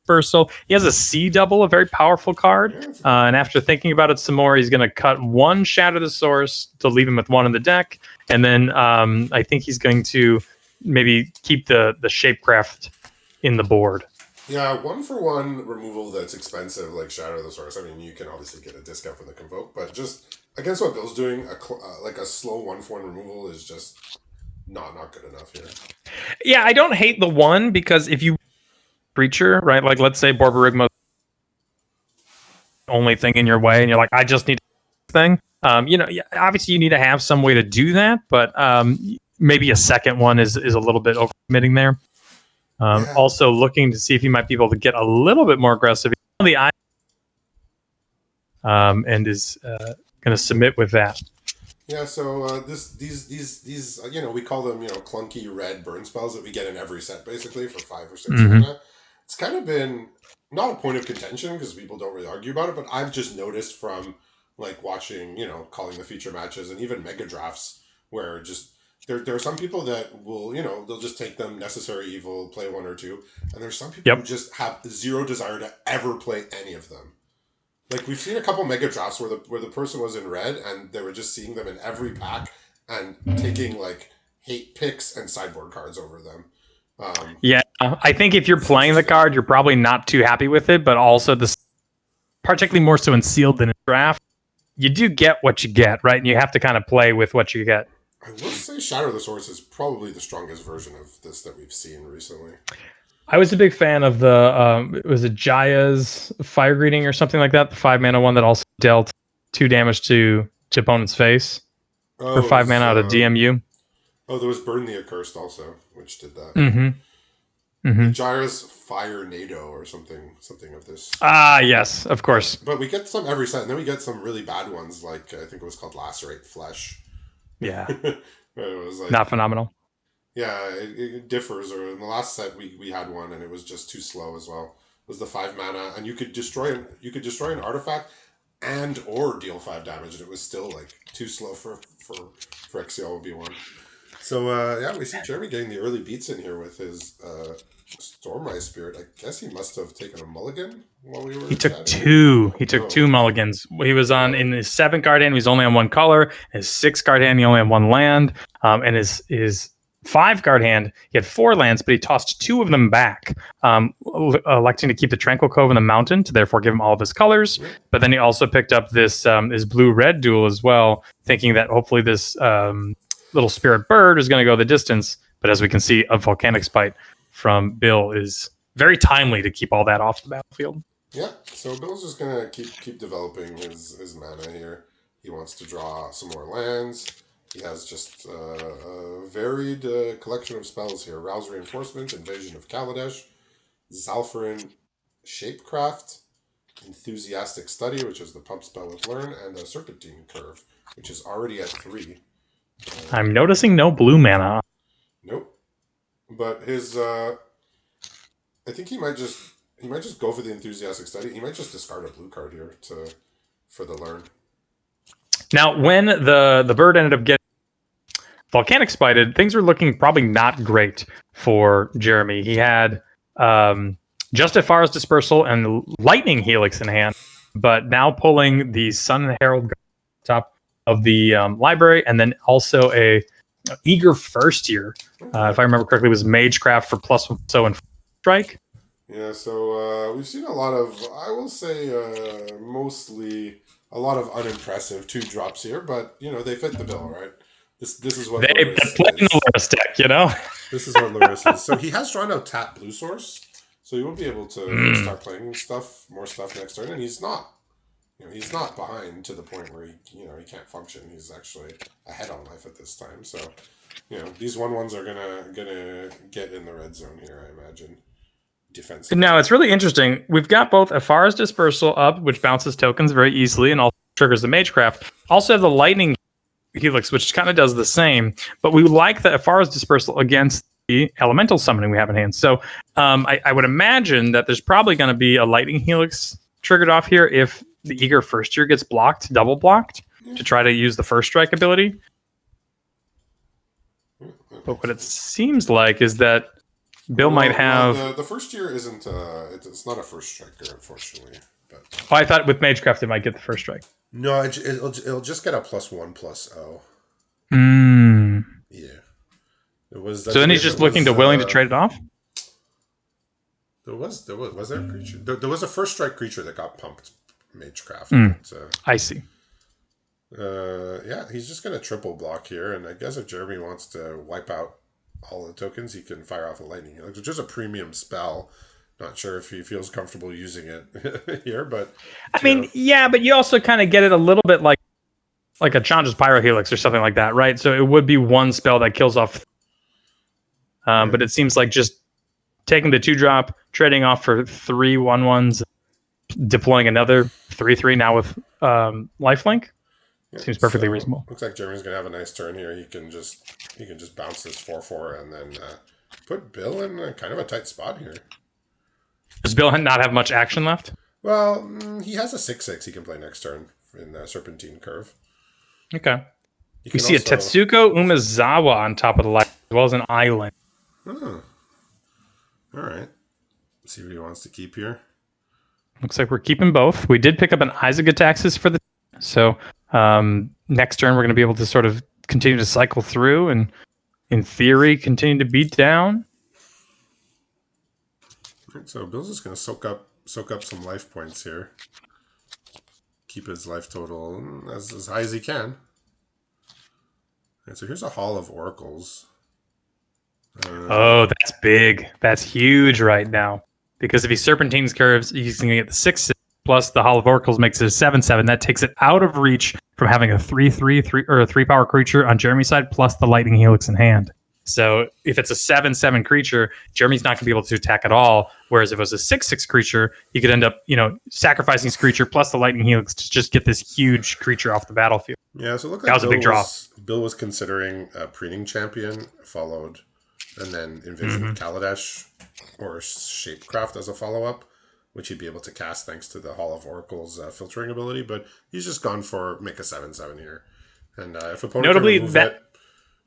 Dispersal. He has a C double, a very powerful card. And after thinking about it some more, he's going to cut 1 Shatter the Source to leave him with 1 in the deck. And then I think he's going to maybe keep the Shapecraft in the board. Yeah, 1-for-1 removal that's expensive, like Shatter the Source. I mean, you can obviously get a discount from the Convoke, but just against what Bill's doing, like a slow 1-for-1 removal is just not good enough here. Yeah, I don't hate the 1 because if you creature, right? Like let's say Borborygma only thing in your way, and you're like, I just need this thing. Obviously you need to have some way to do that, but maybe a second one is a little bit overcommitting there. Also looking to see if he might be able to get a little bit more aggressive on the eye, and is going to submit with that. Yeah, so these we call them clunky red burn spells that we get in every set basically for 5 or 6 mana. It's kind of been not a point of contention because people don't really argue about it, but I've just noticed from like watching calling the feature matches and even mega drafts where just there are some people that will they'll just take them necessary evil, play 1 or 2, and there's some people who just have zero desire to ever play any of them. Like we've seen a couple mega drafts where the person was in red and they were just seeing them in every pack and taking like hate picks and sideboard cards over them. I think if you're playing the card, you're probably not too happy with it, but also particularly more so in sealed than in draft, you do get what you get, right? And you have to kind of play with what you get. I will say Shatter the Source is probably the strongest version of this that we've seen recently. I was a big fan of the was it Jaya's Fire Greeting or something like that, the 5 mana one that also dealt 2 damage to opponent's face for 5 mana out of DMU. Oh, there was Burn the Accursed also, which did that. Jaya's Fire NATO or something of this. Ah, yes, of course. But we get some every set, and then we get some really bad ones, like I think it was called Lacerate Flesh. Yeah. It was like, not phenomenal. Yeah, it differs. Or in the last set, we had one, and it was just too slow as well. It was the 5 mana, and you could destroy an artifact and or deal 5 damage, and it was still like too slow for XCL would be one. So we see Jeremy getting the early beats in here with his Storm Spirit. I guess he must have taken a mulligan while we He were took chatting. two. He took Oh, two mulligans. He was on oh, in his 7 card hand. He was only on one color. His 6 card hand, he only had one land. And his 5 card hand, he had 4 lands, but he tossed 2 of them back, electing to keep the Tranquil Cove and the Mountain to therefore give him all of his colors. yeah, But then he also picked up this blue-red duel as well, thinking that hopefully this little spirit bird is going to go the distance. But as we can see, a Volcanic Spite from Bill is very timely to keep all that off the battlefield. yeah. So Bill's just gonna keep developing his mana here. He wants to draw some more lands. He has just a varied collection of spells here: Rouse Reinforcement, Invasion of Kaladesh, Zalfarin, Shapecraft, Enthusiastic Study, which is the pump spell with Learn, and a Serpentine Curve, which is already at 3. I'm noticing no blue mana. Nope. But his I think he might just go for the Enthusiastic Study. He might just discard a blue card here to for the Learn. Now, when the bird ended up getting Volcanic Spited, things were looking probably not great for Jeremy. He had Justifiar's Dispersal and Lightning Helix in hand, but now pulling the Sun Herald top of the library, and then also a Eager First Year, if I remember correctly, was Magecraft for +1 so and strike. Yeah, so we've seen a lot of, I will say, mostly a lot of unimpressive 2 drops here, but you know they fit the bill, right? This is what They Lewis played in the is. Lewis deck, you know. This is what Lewis is. So he has drawn out tap blue source, so he will be able to start playing more stuff next turn, and he's not. You know, he's not behind to the point where he can't function. He's actually ahead on life at this time. So, you know, these 1/1s are gonna get in the red zone here, I imagine. Defensively. Now it's really interesting. We've got both Afar's Dispersal up, which bounces tokens very easily and also triggers the Magecraft. Also have the Lightning Helix, which kind of does the same. But we like the Afar's Dispersal against the Elemental Summoning we have in hand. So I would imagine that there's probably going to be a Lightning Helix triggered off here if the Eager First Year gets blocked, double blocked, to try to use the First Strike ability. But what it seems like is that Bill might have. The first year isn't. It's not a first striker, unfortunately. But I thought with Magecraft it might get the first strike. no, it'll just get a +1/+0. Yeah, it was. So then he's just looking to willing to trade it off. Was there a creature? There was a first strike creature that got pumped. Magecraft. But, I see. yeah, he's just gonna triple block here, and I guess if Jeremy wants to wipe out all the tokens, he can fire off a Lightning Helix, which is a premium spell. Not sure if he feels comfortable using it here, but I mean, yeah, but you also kind of get it a little bit like a Chandra's Pyro Helix or something like that, right? So it would be one spell that kills off. But it seems like just taking the 2-drop, trading off for 3 1/1s, deploying another 3/3 now with lifelink. Seems perfectly reasonable. Looks like Jeremy's gonna have a nice turn here. He can just bounce this 4/4 and then put Bill in kind of a tight spot here. Does Bill not have much action left? Well, he has a 6/6 he can play next turn in Serpentine Curve. Okay. You see also a Tetsuko Umezawa on top of the light, as well as an island. Oh. All right. Let's see what he wants to keep here. Looks like we're keeping both. We did pick up an Isaac Ataxis for the... So next turn we're going to be able to sort of continue to cycle through and, in theory, continue to beat down. All right, so Bill's just going to soak up some life points here. Keep his life total as high as he can. And so here's a Hall of Oracles. Oh, that's big. That's huge right now. Because if he Serpentines Curves, he's going to get the 6/6 plus the Hall of Oracles makes it a 7/7. That takes it out of reach from having a 3/3 or a 3-power creature on Jeremy's side plus the Lightning Helix in hand. So if it's a 7/7 creature, Jeremy's not going to be able to attack at all. Whereas if it was a 6/6 creature, he could end up, sacrificing his creature plus the Lightning Helix to just get this huge creature off the battlefield. Yeah, so it looked like that was a big draw. Bill was considering a Preening Champion, followed, and then Invasion of Kaladesh or Shapecraft as a follow-up, which he'd be able to cast thanks to the Hall of Oracle's filtering ability. But he's just gone for make a 7/7 here, and if opponent notably can remove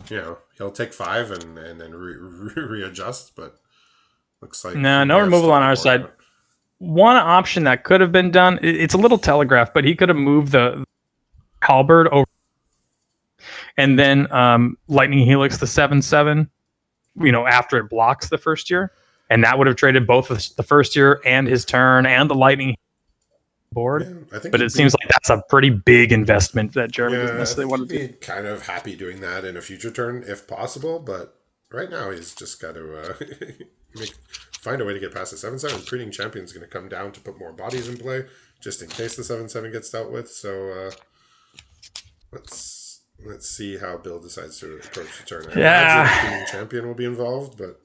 it, he'll take 5 and then readjust. But Looks like No, he no may have removal stalled on the our board side. out. One option that could have been done, it's a little telegraphed, but he could have moved the halberd over and then Lightning Helix the 7/7, after it blocks the first year. And that would have traded both the first year and his turn and the Lightning board. Yeah, I think But he'd it seems be. like that's a pretty big investment that Jeremy doesn't Yeah, I necessarily think he'd want to do. be kind of happy doing that in a future turn if possible. But right now, he's just got to find a way to get past the 7/7. Breeding Champion's going to come down to put more bodies in play, just in case the 7/7 gets dealt with. So let's see how Bill decides to approach the turn. I imagine Yeah. Breeding Champion will be involved, but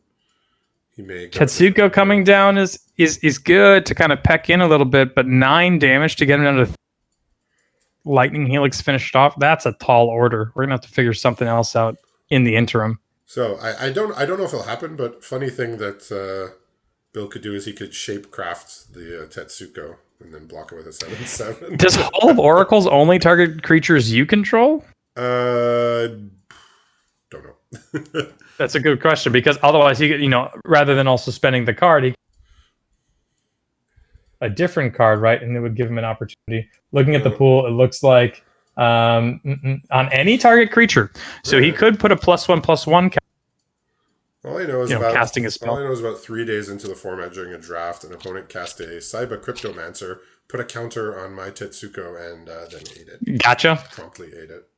he may go a different Tetsuko coming approach. down is good to kind of peck in a little bit, but 9 damage to get him down to Lightning Helix finished off. That's a tall order. We're gonna have to figure something else out in the interim. So I don't know if it'll happen, but funny thing that Bill could do is he could shape craft the Tetsuko and then block it with a 7/7. Does Hall of Oracles only target creatures you control? Don't know. That's a good question because otherwise he could, rather than also spending the card, he a different card, right? And it would give him an opportunity. Looking at the pool, it looks like on any target creature. So he could put a +1/+1 All I know is casting a spell. All I know is about 3 days into the format during a draft, an opponent cast a Saiba Cryptomancer, put a counter on my Tetsuko, and then ate it. Gotcha. Promptly ate it.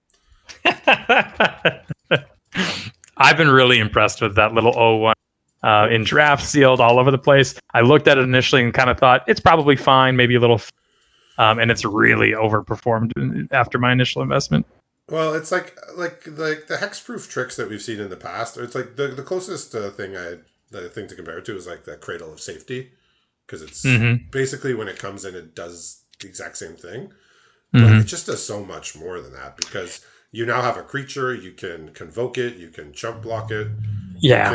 I've been really impressed with that little 0-1 in draft sealed all over the place. I looked at it initially and kind of thought it's probably fine, maybe a little, and it's really overperformed after my initial investment. Well, it's like the hexproof tricks that we've seen in the past. It's like the closest thing to compare it to is like the Cradle of Safety, because it's basically when it comes in, it does the exact same thing, but it just does so much more than that because you now have a creature, you can convoke it, you can chump block it. Yeah.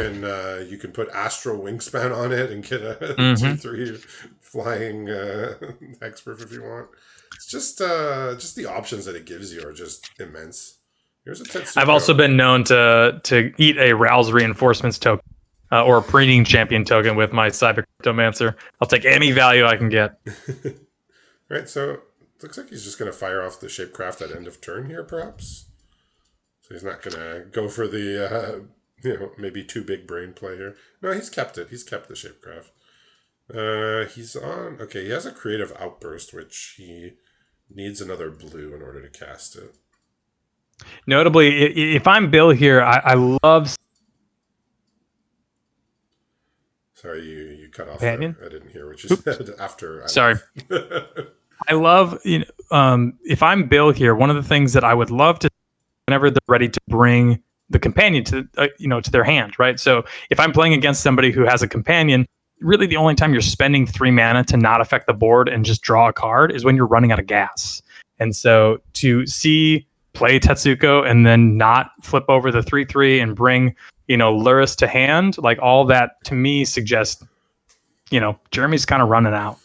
You can put Astral Wingspan on it and get a 2/3 flying hexproof if you want. It's just the options that it gives you are just immense. Here's a Tetsuko. I've also been known to eat a Rouse Reinforcements token or a Breeding Champion token with my Cyber Cryptomancer. I'll take any value I can get. Right, so it looks like he's just going to fire off the Shapecraft at end of turn here, perhaps. So he's not going to go for the maybe too big brain play here. No, he's kept it. He's kept the Shapecraft. He's on. Okay, he has a Creative Outburst, which he needs another blue in order to cast it. Notably, if I'm Bill here, I love. Sorry, you cut off Companion? there. I didn't hear what you said after. Sorry. I love, if I'm Bill here, one of the things that I would love to, whenever they're ready to bring the companion to, to their hand, right? So if I'm playing against somebody who has a companion, really the only time you're spending 3 mana to not affect the board and just draw a card is when you're running out of gas. And so to see play Tetsuko and then not flip over the 3/3 and bring, Luris to hand, like all that to me suggests, Jeremy's kind of running out.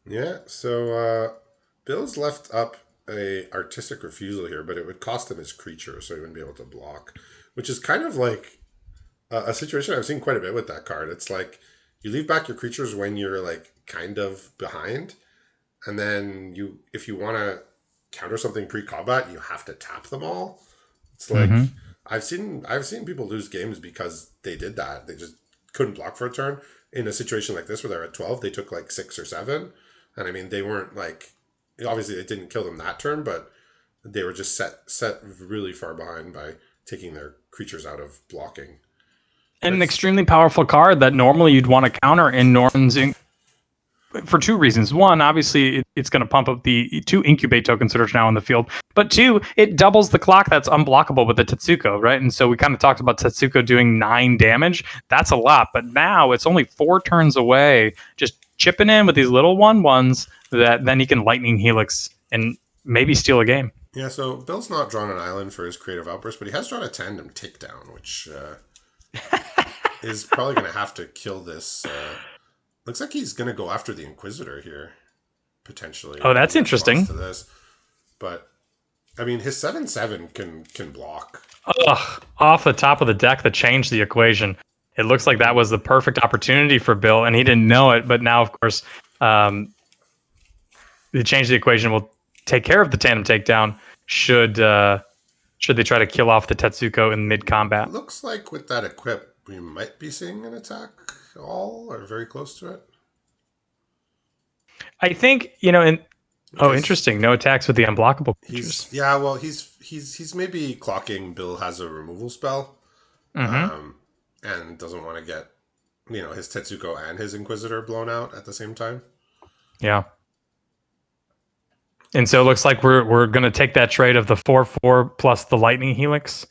Yeah, so Bill's left up a Artistic Refusal here, but it would cost him his creature, so he wouldn't be able to block, which is kind of like a situation I've seen quite a bit with that card. It's like you leave back your creatures when you're like kind of behind, and then if you want to counter something pre-combat, you have to tap them all. It's like I've seen people lose games because they did that. They just couldn't block for a turn. In a situation like this where they're at 12, they took like 6 or 7. And I mean, they weren't like, obviously it didn't kill them that turn, but they were just set really far behind by taking their creatures out of blocking. And an extremely powerful card that normally you'd want to counter in Norns for 2 reasons. One, obviously, it's going to pump up the 2 incubate tokens that are now in the field. But 2, it doubles the clock that's unblockable with the Tetsuko, right? And so we kind of talked about Tetsuko doing 9 damage. That's a lot. But now it's only 4 turns away, just chipping in with these little 1/1s that then he can Lightning Helix and maybe steal a game. Yeah, so Bill's not drawn an island for his Creative Outburst, but he has drawn a Tandem Takedown, which is probably going to have to kill this. Looks like he's going to go after the Inquisitor here, potentially. Oh, that's interesting. To this. But, I mean, his 7/7 can block. Ugh, off the top of the deck that changed the equation. It looks like that was the perfect opportunity for Bill, and he didn't know it. But now, of course, the change the equation will take care of the tandem takedown. Should they try to kill off the Tetsuko in mid combat? Looks like with that equip, we might be seeing an attack all or very close to it. I think and Because interesting. No attacks with the unblockable creatures. He's maybe clocking Bill has a removal spell, Mm-hmm. and doesn't want to get his Tetsuko and his Inquisitor blown out at the same time. Yeah. And so it looks like we're going to take that trade of the 4/4 plus the Lightning Helix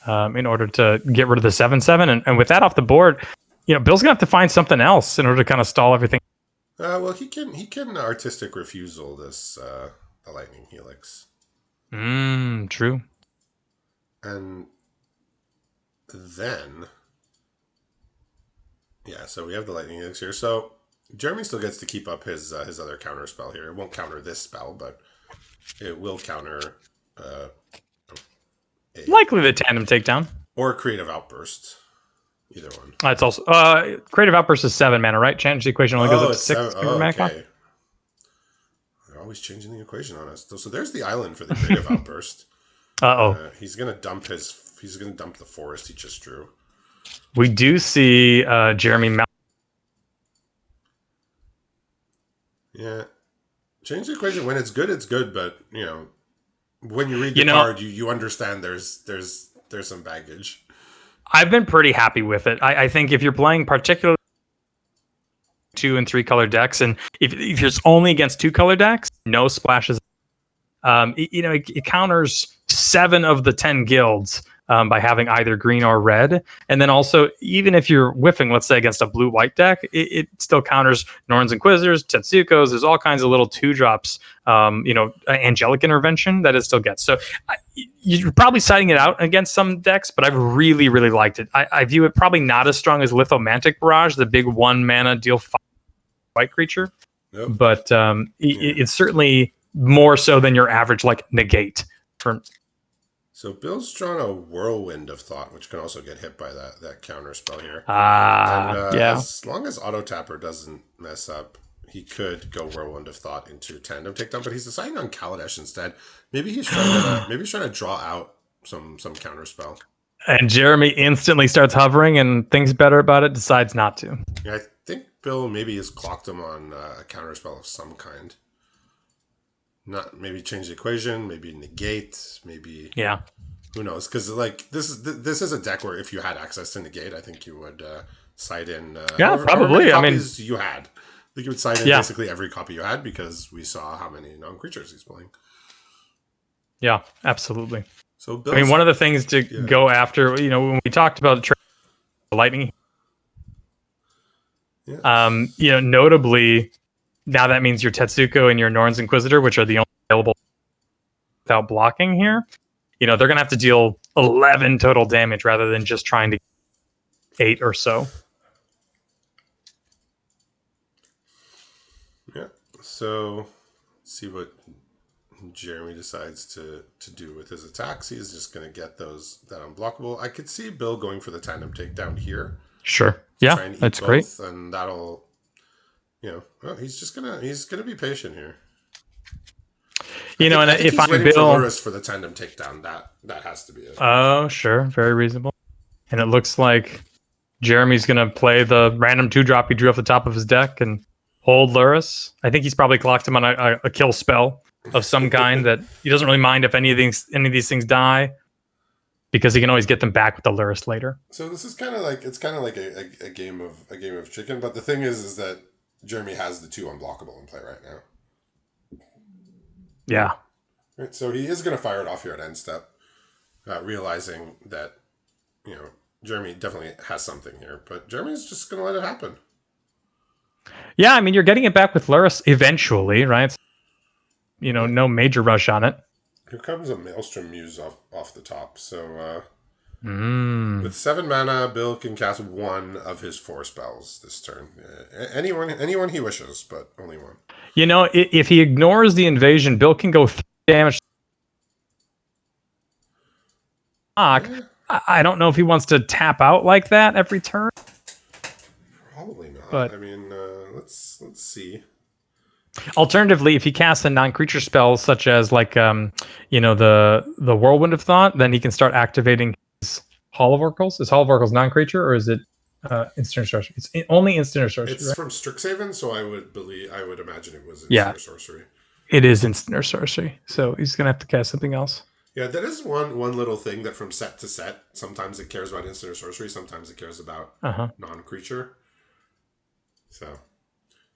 in order to get rid of the 7/7. And with that off the board, Bill's going to have to find something else in order to kind of stall everything. Well, he can artistic refusal this the Lightning Helix. True. And then, yeah, so we have the Lightning Helix here. So Jeremy still gets to keep up his other counter spell here. It won't counter this spell, but it will counter likely the tandem takedown or Creative Outburst. Either one. It's also Creative Outburst is 7 mana, right? Change the equation only goes up to 6. Okay. They're always changing the equation on us. So there's the island for the Creative Outburst. He's gonna dump the forest he just drew. We do see Jeremy. Yeah, change the equation when it's good, but when you read the card, you understand there's some baggage. I've been pretty happy with it. I think if you're playing particularly 2 and 3 color decks, and if it's only against 2 color decks, no splashes. It counters 7 of the 10 guilds by having either green or red. And then also, even if you're whiffing, let's say, against a blue-white deck, it still counters Norn's Inquisitors, Tetsukos. There's all kinds of little 2-drops, angelic intervention that it still gets. So you're probably siding it out against some decks, but I've really, really liked it. I view it probably not as strong as Lithomantic Barrage, the big 1 mana deal 5 white creature. Yep. But it's certainly more so than your average negate. So Bill's drawn a Whirlwind of Thought, which can also get hit by that counter spell here. Yeah. As long as Auto Tapper doesn't mess up, he could go Whirlwind of Thought into Tandem Takedown, but he's deciding on Kaladesh instead. Maybe he's trying to draw out some counter spell. And Jeremy instantly starts hovering and thinks better about it, decides not to. Yeah, I think Bill maybe has clocked him on a counter spell of some kind. Not maybe change the equation, maybe negate, maybe who knows? Because this is a deck where if you had access to negate, I think you would side in. Probably. I mean, you had. I think you would side in basically every copy you had because we saw how many non-creatures he's playing. Yeah, absolutely. So one of the things to go after, when we talked about the Lightning, notably. Now that means your Tetsuko and your Norn's Inquisitor, which are the only available without blocking here, they're going to have to deal 11 total damage rather than just trying to 8 or so. Yeah. So let's see what Jeremy decides to do with his attacks. He's just going to get that unblockable. I could see Bill going for the tandem takedown here. Sure. Yeah, that's great. And that'll... he's gonna be patient here. I think if I'm Bill, for Lurrus for the tandem takedown, that has to be it. Oh, sure, very reasonable. And it looks like Jeremy's gonna play the random 2-drop he drew off the top of his deck and hold Lurrus. I think he's probably clocked him on a kill spell of some kind that he doesn't really mind if any of these things die, because he can always get them back with the Lurrus later. So this is kind of like a game of chicken. But the thing is that Jeremy has the 2 unblockable in play right now. Yeah. Right, so he is going to fire it off here at end step, realizing that, Jeremy definitely has something here. But Jeremy's just going to let it happen. Yeah, you're getting it back with Lurrus eventually, right? No major rush on it. Here comes a Maelstrom Muse off the top. So with 7 mana, Bill can cast 1 of his 4 spells this turn. Anyone he wishes, but only 1. If he ignores the invasion, Bill can go 3 damage. I don't know if he wants to tap out like that every turn, Probably not. I but mean, let's see. alternatively, if he casts a non-creature spell such as like the Whirlwind of Thought, then he can start activating his Hall of Oracles. Is Hall of Oracles non-creature or is it instant or sorcery? It's only instant or sorcery, It's right? from Strixhaven, so I would imagine it was Yeah, instant or sorcery. it is instant or sorcery. So he's gonna have to cast something else. Yeah, that is one little thing that from set to set, sometimes it cares about instant or sorcery, sometimes it cares about Uh-huh. non-creature. So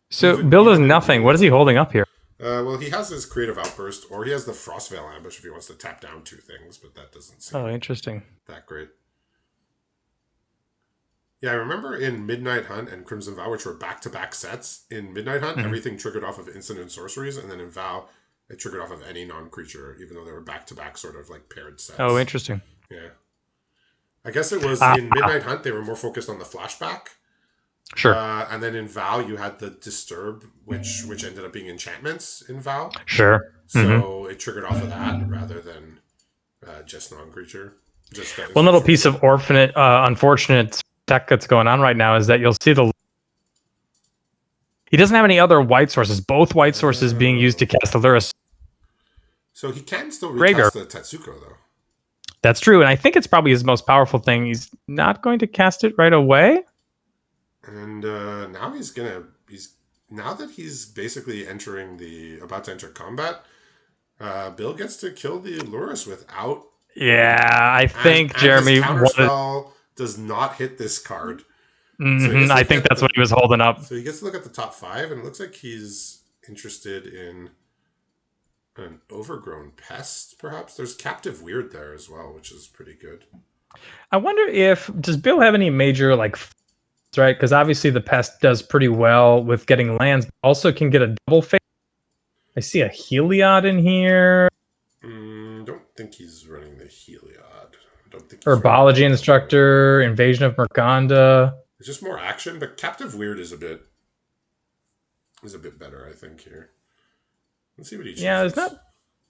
So even Bill does even in nothing. dual, What is he holding up here? well, he has his creative outburst, or he has the Frostveil ambush if he wants to tap down 2 things, but that doesn't Oh, seem interesting. that great. Yeah, I remember in Midnight Hunt and Crimson Vow, which were back-to-back sets. In Midnight Hunt, Mhm. everything triggered off of instant and sorceries, and then in Vow, it triggered off of any non-creature, even though they were back-to-back sort of like paired Oh, sets. interesting. Yeah. I guess it was Ah, in Midnight Hunt, they were more focused on the flashback. sure, And then in Vow, you had the Disturb, which ended up being enchantments in Vow. sure. Hmm. So it triggered off of that rather than just non-creature. Just One instant little piece sorcery. of unfortunate tech that's going on right now is that you'll see he doesn't have any other white sources. Both white sources being used to Oh. cast the Lurrus So he can still graveyard. recast the Tetsuko, though. That's true, and I think it's probably his most powerful thing. He's not going to cast it right away. And now he's now that he's basically about to enter combat. Bill gets to kill the Lurus without, Yeah, I think and his Jeremy wanted. counterspell does not hit this card. So he Hmm, gets to I look think at that's what he was holding up. so he gets to look at the top 5, and it looks like he's interested in an overgrown pest. Perhaps there's captive weird there as well, which is pretty good. I wonder if does Bill have any major like right? Because obviously the pest does pretty well with getting lands, but also can get a double face. I see a Heliod in here. Don't think he's running the Heliod. Don't think he's running Herbology the double. Instructor, Invasion of Merconda. It's just more action, but captive weird is a bit better, I think. Here, let's see what he Yeah, there's chooses.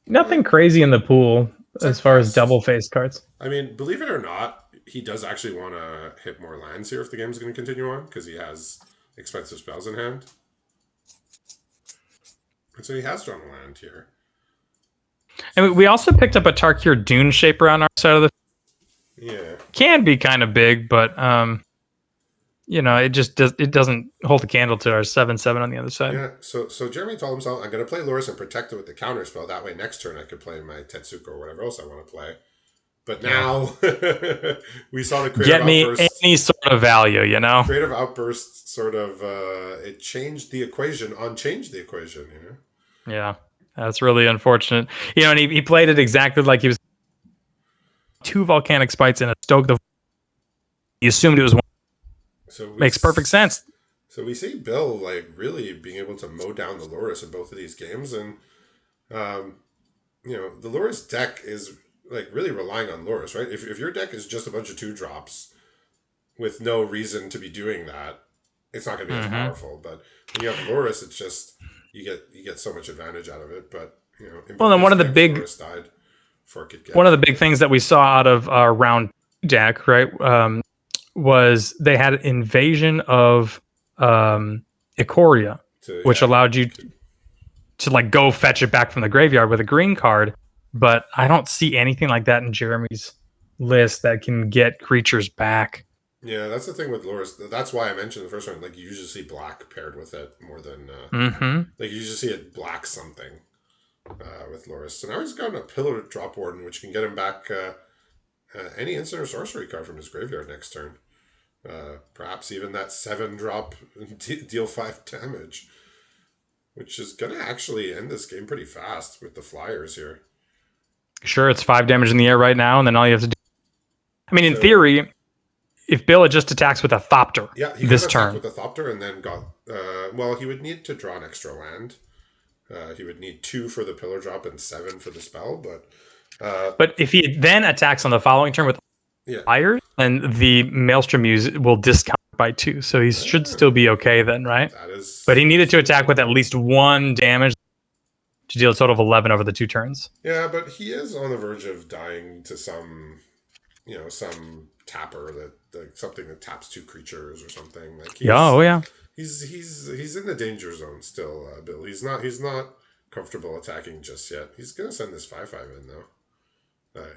nothing crazy in the pool It's as like far as pest. double face cards. I mean, believe it or not, he does actually want to hit more lands here if the game's going to continue on because he has expensive spells in hand. And so he has drawn a land here. I mean, we also picked up a Tarkir Dune Shaper on our side of the. Yeah. Can be kind of big, but it doesn't hold a candle to our 7/7 on the other side. Yeah, so Jeremy told himself, I'm going to play Loris and protect it with the counter spell. That way, next turn I could play my Tetsuko or whatever else I want to play. But Yeah. now we saw the Get me any sort of value, Creative outburst sort of it changed the equation, unchanged the equation. Yeah, that's really unfortunate. And he played it exactly like he was 2 volcanic spites and a stoke. He assumed it was one. So we Makes perfect sense. So we see Bill like really being able to mow down the Loris in both of these games, and um, the Loris deck is like really relying on Loris, right? If your deck is just a bunch of 2 drops with no reason to be doing that, it's not going to be as Mm-hmm. powerful. But when you have Loris, it's just you get so much advantage out of it. But in Well, both then these games, Loris died before it could get. one of the big things that we saw out of our round deck, right, was they had invasion of Ikoria, which allowed you to like go fetch it back from the graveyard with a green card. But I don't see anything like that in Jeremy's list that can get creatures back. Yeah, that's the thing with Loris. That's why I mentioned the first one. Like you usually see black paired with it more than like you usually see it black something with Loris. So now he's got a Pillar Drop Warden, which can get him back any instant or sorcery card from his graveyard next turn. Perhaps even that 7-drop deal 5 damage, which is gonna actually end this game pretty fast with the flyers here. Sure, it's 5 damage in the air right now, and then all you have to do. I mean, in theory, if Bill just attacks with a Thopter, he this turn with a Thopter, and then got well, he would need to draw an extra land. He would need 2 for the Pillar Drop and 7 for the spell, but if he then attacks on the following turn with flyers, then the Maelstrom Muse will discount by 2, so he should still be okay then, right? That is. But he needed to attack with at least 1 damage to deal a total of 11 over the 2 turns. Yeah, but he is on the verge of dying to some some tapper that like something that taps 2 creatures or something. Like Yeah, oh yeah. he's in the danger zone still, Bill. He's not comfortable attacking just yet. He's gonna send this 5/5 in though.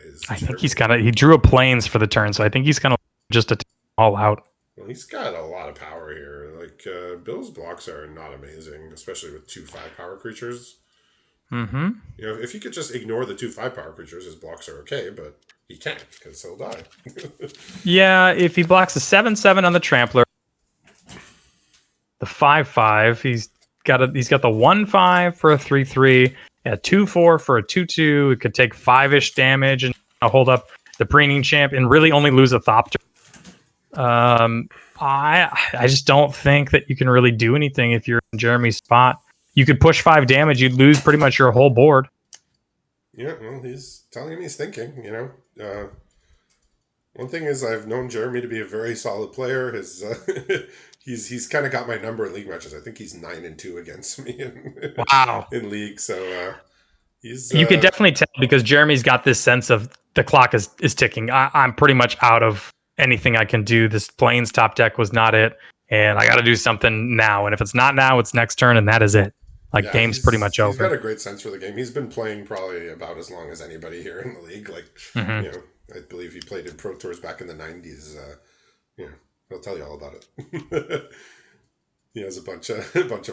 Is I think Jeremy? he drew a planes for the turn, so I think he's gonna just attack all out. Well, he's got a lot of power here. Like Bill's blocks are not amazing, especially with 2/5 power creatures. Mm-hmm. If he could just ignore the 2/5 power creatures, his blocks are okay. But he can't because he'll die. Yeah, if he blocks a 7/7 on the Trampler, the 5/5, he's got the 1/5 for a 3/3, a 2/4 for a 2/2. It could take 5-ish damage and hold up the Preening Champ and really only lose a Thopter. I just don't think that you can really do anything if you're in Jeremy's spot. You could push 5 damage, you'd lose pretty much your whole board. Yeah, well, he's telling me he's thinking. One thing is I've known Jeremy to be a very solid player. His he's kind of got my number in league matches. I think he's 9-2 against me Wow. in league. So he's You could definitely tell because Jeremy's got this sense of the clock is ticking. I'm pretty much out of anything I can do. This Plains top deck was not it, and I got to do something now. And if it's not now, it's next turn, and that is it. Like yeah, game's pretty much he's got over. a great sense for the game. He's been playing probably about as long as anybody here in the league. Like Mm-hmm. I believe he played in Pro Tours back in the '90s. He'll tell you all about it. He has a bunch of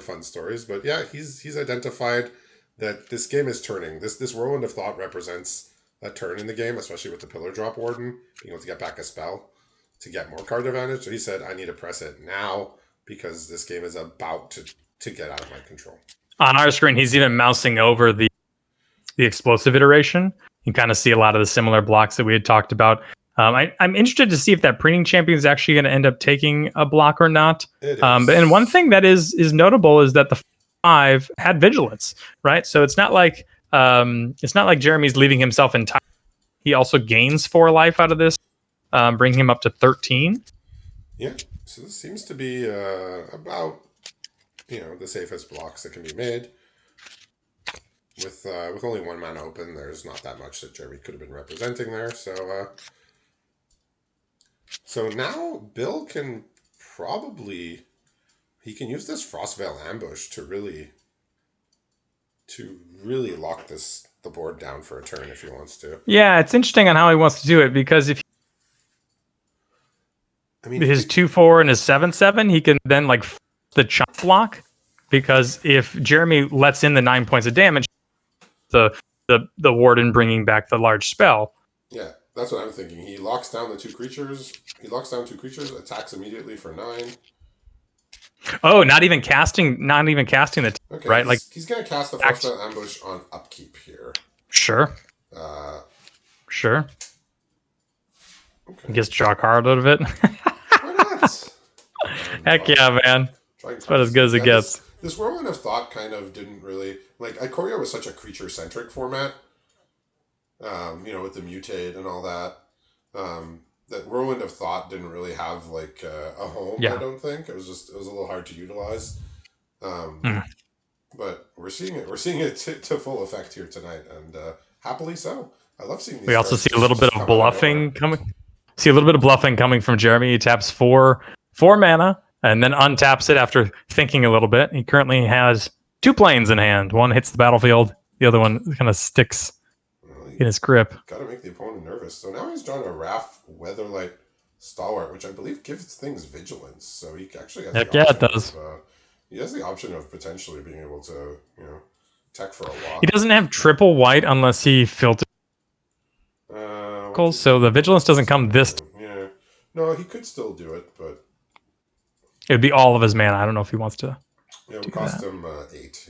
fun stories. But yeah, he's identified that this game is turning. This whirlwind of thought represents a turn in the game, especially with the pillar drop warden being able to get back a spell to get more card advantage. So he said, "I need to press it now because this game is about to get out of my control." On our screen, he's even mousing over the explosive iteration. You kind of see a lot of the similar blocks that we had talked about. I'm interested to see if that Preening Champion is actually going to end up taking a block or not. It And one is. thing that is notable is that the 5 had vigilance, right? So it's not like Jeremy's leaving himself entirely. He also gains 4 life out of this, bringing him up to 13. Yeah. So this seems to be about the safest blocks that can be made. With only 1 mana open, there's not that much that Jeremy could have been representing there. So now Bill can probably he can use this Frostveil ambush to really lock the board down for a turn if he wants to. Yeah, it's interesting on how he wants to do it because if I mean, his 2/4 and his 7/7, he can then the chunk block. Because if Jeremy lets in the 9 points of damage, the warden bringing back the large spell. yeah, that's what I'm thinking. He locks down the 2 creatures. He locks down 2 creatures, attacks immediately for 9. Oh, not even casting the Okay, right? he's gonna cast the Frostveil ambush on upkeep here. Sure. Uh, Sure. okay. He gets to draw a card out of it. Why not? Heck yeah, man. It's about as good as it gets. This Whirlwind of Thought kind of didn't really like Ikoria was such a creature centric format. With the mutate and all that. That Whirlwind of Thought didn't really have a home. Yeah. I don't think it was a little hard to utilize. But we're seeing it. We're seeing it to full effect here tonight, and happily so. I love seeing these. We also cards see a little bit come of out bluffing coming. See a little bit of bluffing coming from Jeremy. He taps four mana and then untaps it after thinking a little bit. He currently has 2 planes in hand. One hits the battlefield. The other one kind of sticks in his grip. Got to make the opponent nervous. So now he's drawn a Wrath Weatherlight Stalwart, which I believe gives things vigilance. So he actually has Heck the yeah, option it does. he has the option of potentially being able to, tech for a lot. He doesn't have triple white unless he filters. So the vigilance doesn't come this. Yeah. No, he could still do it, but It would be all of his mana. I don't know if he wants to. it would cost him 8.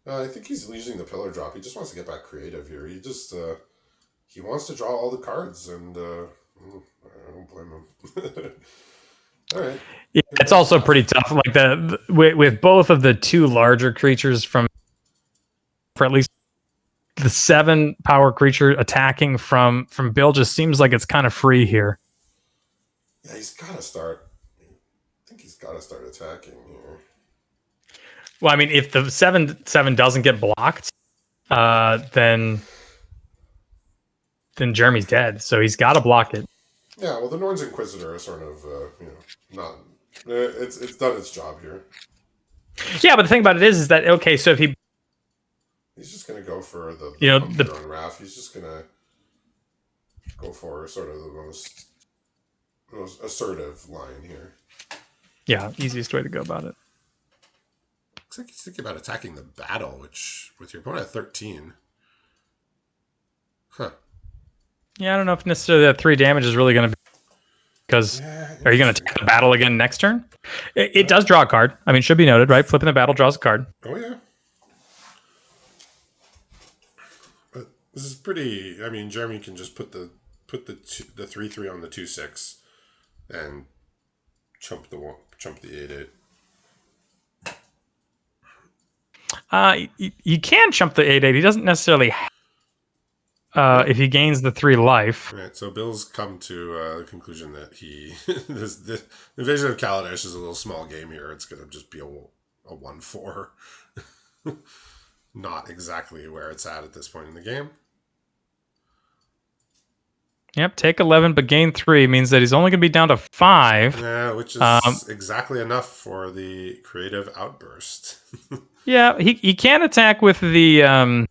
I think he's using the pillar drop. He just wants to get back creative here. He wants to draw all the cards, and I don't blame him. All right. Yeah, it's also pretty tough. Like with both of the 2 larger creatures for at least the 7 power creature attacking from Bill just seems like it's kind of free here. Yeah, he's got to start. I think he's got to start attacking here. Well, I mean, if the 7/7 doesn't get blocked, then then Jeremy's dead. So he's got to block it. Yeah, well, the Norn's Inquisitor is sort of, not. It's done its job here. Yeah, but the thing about it is that okay. So if he's just gonna go for the on Raph. He's just gonna go for sort of the most assertive line here. Yeah, easiest way to go about it. Looks like he's thinking about attacking the battle, which with your opponent at 13. Huh. Yeah, I don't know if necessarily that 3 damage is really going to be because are you going to attack the battle again next turn? It does draw a card. I mean, should be noted, right? Flipping the battle draws a card. Oh yeah. But this is pretty. I mean, Jeremy can just put the 3/3 on the 2/6 and chump the 8/8. You can chump the 8/8. He doesn't necessarily. If he gains the 3 life. Right. So Bill's come to the conclusion that the Invasion of Kaladesh is a little small game here. It's going to just be a 1/4. Not exactly where it's at this point in the game. Yep, take 11, but gain 3 means that he's only going to be down to 5. Yeah, which is exactly enough for the creative outburst. Yeah, he can attack with the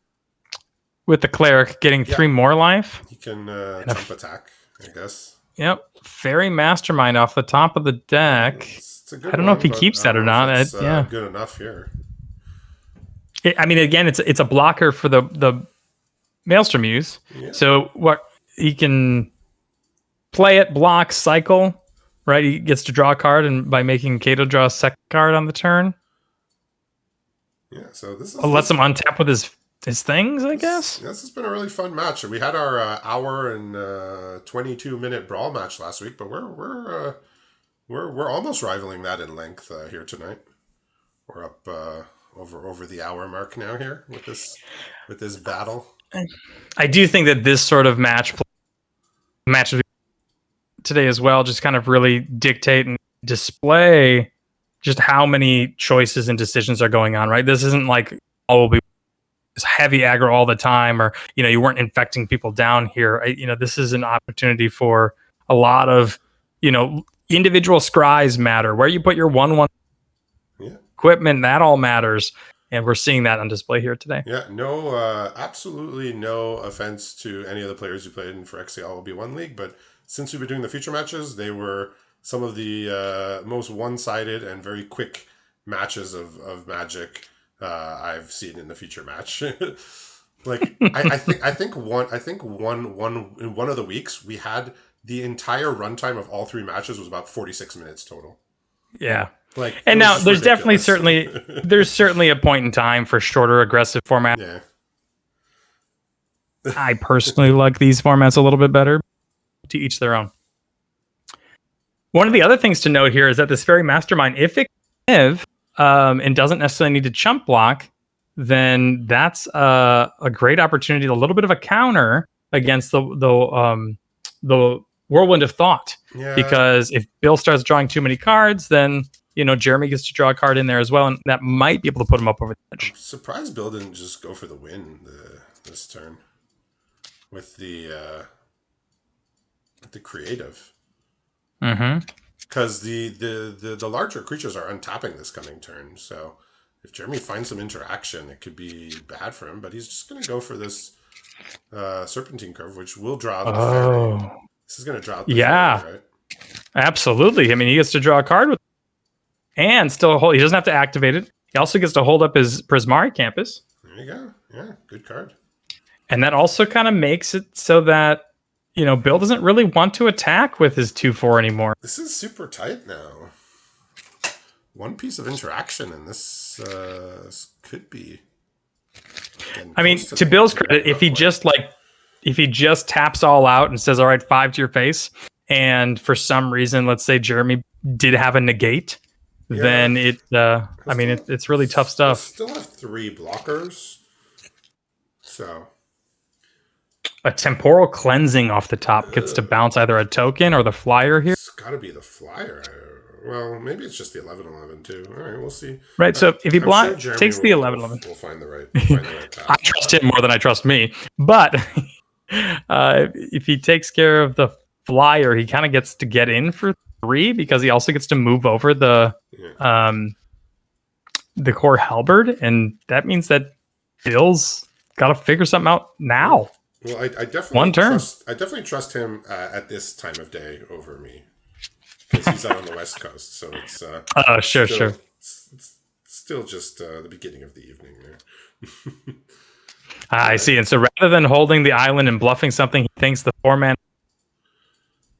cleric, getting 3 more life. He can jump attack, I guess. Yep, Fairy Mastermind off the top of the deck. I don't know if he keeps that or not. It's good enough here. I mean, again, it's a blocker for the Maelstrom use. Yeah. So what he can play it, block, cycle, right? He gets to draw a card, and by making Kato draw a second card on the turn. Yeah, so this lets him untap with his things, I guess. This has been a really fun match. We had our hour and 22-minute brawl match last week, but we're almost rivaling that in length here tonight. We're up over the hour mark now here with this battle. I do think that this sort of matches today as well just kind of really dictate and display just how many choices and decisions are going on, right? This isn't like all will be heavy aggro all the time, or you weren't infecting people down here. This is an opportunity for a lot of individual scries matter. Where you put your 1/1 equipment, that all matters. And we're seeing that on display here today. Yeah, absolutely no offense to any of the players who played in Phyrexian LB1 League, but since we've been doing the feature matches, they were some of the most one-sided and very quick matches of Magic I've seen in the feature match. Like I think one in one of the weeks we had the entire runtime of all 3 matches was about 46 minutes total. Yeah. And now there's definitely certainly a point in time for shorter aggressive formats. Yeah. I personally like these formats a little bit better. To each their own. One of the other things to note here is that this Fairy Mastermind, if it can live and doesn't necessarily need to chump block, then that's a great opportunity, a little bit of a counter against the Whirlwind of Thought. Yeah. Because if Bill starts drawing too many cards, then Jeremy gets to draw a card in there as well, and that might be able to put him up over the edge. I'm surprised Bill didn't just go for the win this turn with the creative. Mm-hmm. Because the larger creatures are untapping this coming turn, so if Jeremy finds some interaction, it could be bad for him. But he's just going to go for this Serpentine Curve, which will draw out the fairy. This is going to draw out the fairy, right? Absolutely. I mean, he gets to draw a card with and still hold. He doesn't have to activate it. He also gets to hold up his Prismari Campus. There you go. Yeah, good card. And that also kind of makes it so that Bill doesn't really want to attack with his 2/4 anymore. This is super tight now. One piece of interaction, and this could be. I mean, to Bill's credit, if he just taps all out and says, "All right, 5 to your face," and for some reason, let's say Jeremy did have a negate, then it's really tough stuff. Still have 3 blockers, so. A Temporal Cleansing off the top gets to bounce either a token or the flyer here. It's got to be the flyer. Well, maybe it's just the 11/11 too. All right, we'll see. Right, so if he takes the 11/11. We'll find the right path. I trust him more than I trust me. But If he takes care of the flyer, he kind of gets to get in for 3 because he also gets to move over Yeah. um, the core halberd, and that means that Bill's got to figure something out now. Well, I definitely One turn. trust. I definitely trust him at this time of day over me because he's out on the West Coast, so it's Oh, sure, still sure. still just the beginning of the evening there. I Uh, see. And so rather than holding the island and bluffing something, he thinks the 4-man to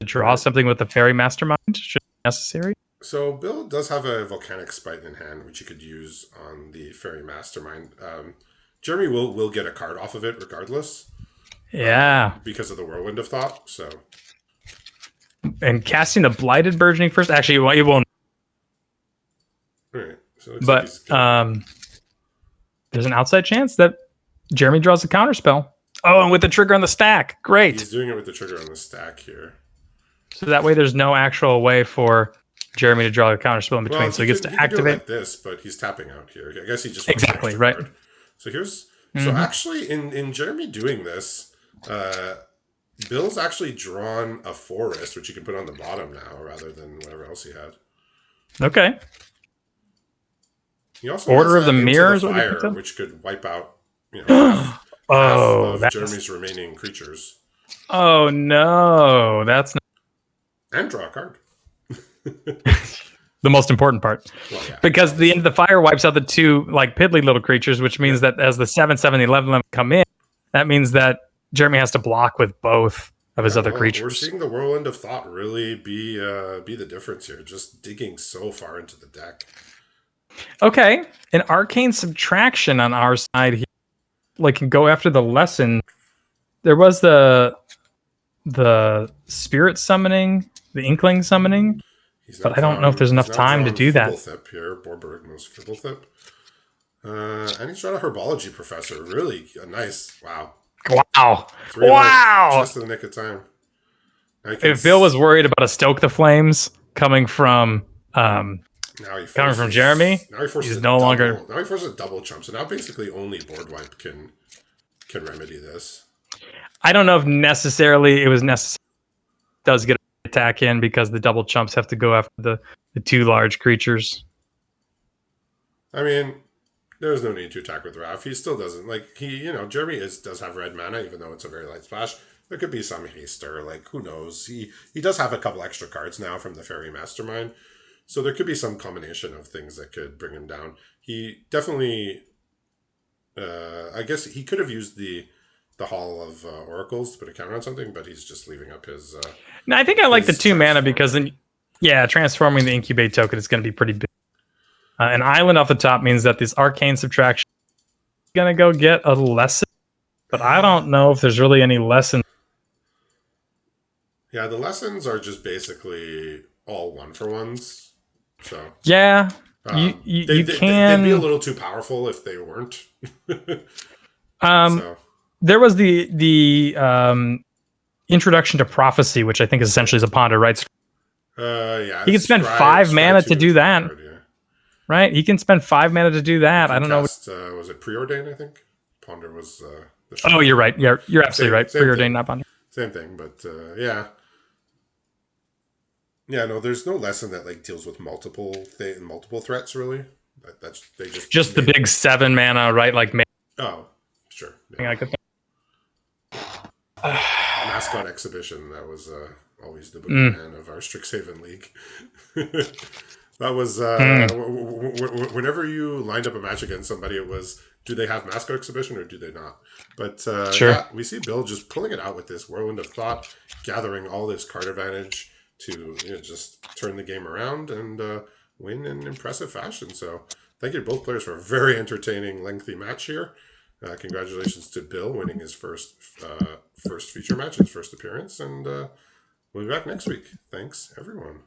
all draw right. something with the fairy mastermind should be necessary. So Bill does have a volcanic spite in hand, which you could use on the fairy mastermind. Jeremy will get a card off of it regardless Yeah. because of the whirlwind of thought. So And casting the blighted burgeoning first. Actually, it won't. all right, so it looks like But he's gonna. there's an outside chance that Jeremy draws a counter spell. Oh, and with the trigger on the stack. Great. He's doing it with the trigger on the stack here. So that way there's no actual way for Jeremy to draw a counter spell in between. Well, So he gets to he could do it activate. like this, but he's tapping out here. I guess he just wants an Exactly, extra right. card. So here's so Mhm. actually in Jeremy doing this, Bill's actually drawn a forest, which you can put on the bottom now rather than whatever else he had. Okay. He also has Order of the Into Mirror the is what you picked Fire, up? which could wipe out half Oh, of that's Jeremy's remaining creatures oh no, that's not and draw a card. the most important part. Well, yeah, Because the end of the fire wipes out the 2 like piddly little creatures, which means that as the 7, 11 come in, that means that Jeremy has to block with both of his yeah, other well, we're creatures. seeing the whirlwind of thought really be the difference here. Just digging so far into the deck. Okay, an arcane subtraction on our side here, like can go after the lesson. There was the spirit summoning, the inkling summoning, He's now but I don't know if drawn. there's He's enough now time to drawn do that. Fibblethip here. Borberg knows Fibblethip. And he's drawn a herbology professor. Really a nice. Wow. Wow, 3 wow! just in the nick of time. If Bill was worried about a stoke the flames coming from now he coming forces, from Jeremy, now he forces he's a no double, longer. now he forces a double chump. So now basically only board wipe can remedy this. I don't know if necessarily it was necessary. Does get an attack in because the double chumps have to go after the 2 large creatures. I mean, there's no need to attack with Raph. He still doesn't like Jeremy does have red mana, even though it's a very light splash. There could be some haster, like who knows. He does have a couple extra cards now from the Fairy Mastermind. So there could be some combination of things that could bring him down. He definitely I guess he could have used the Hall of Oracles to put a counter on something, but he's just leaving up his No, I think I like the his 2 mana transformer. because then, yeah, transforming the incubate token is going to be pretty big. An island off the top means that this arcane subtraction is going to go get a lesson, but I don't know if there's really any lesson. Yeah, the lessons are just basically all 1-for-1s. So Yeah, you can. they'd be a little too powerful if they weren't. Um, So there was the introduction to prophecy, which I think is essentially is a ponder, right? yeah, He can spend 5 mana to do that, card, yeah. right? He can spend 5 mana to do that. I don't know. Cast, was it preordain? I think Ponder was the. Oh, you're right. Yeah, you're absolutely right. Same Preordained, thing. not ponder. Same thing, but yeah, yeah. No, there's no lesson that like deals with multiple threats really. That's they Just the big 7 mana, right? Like Oh, sure. Yeah. I could. Mascot exhibition. That was always the boogeyman of our Strixhaven League. That was whenever you lined up a match against somebody, it was do they have mascot exhibition or do they not? But Sure. yeah, we see Bill just pulling it out with this whirlwind of thought, gathering all this card advantage to just turn the game around and win in impressive fashion. So thank you to both players for a very entertaining, lengthy match here. Congratulations to Bill winning his first feature match, his first appearance, and we'll be back next week. Thanks, everyone.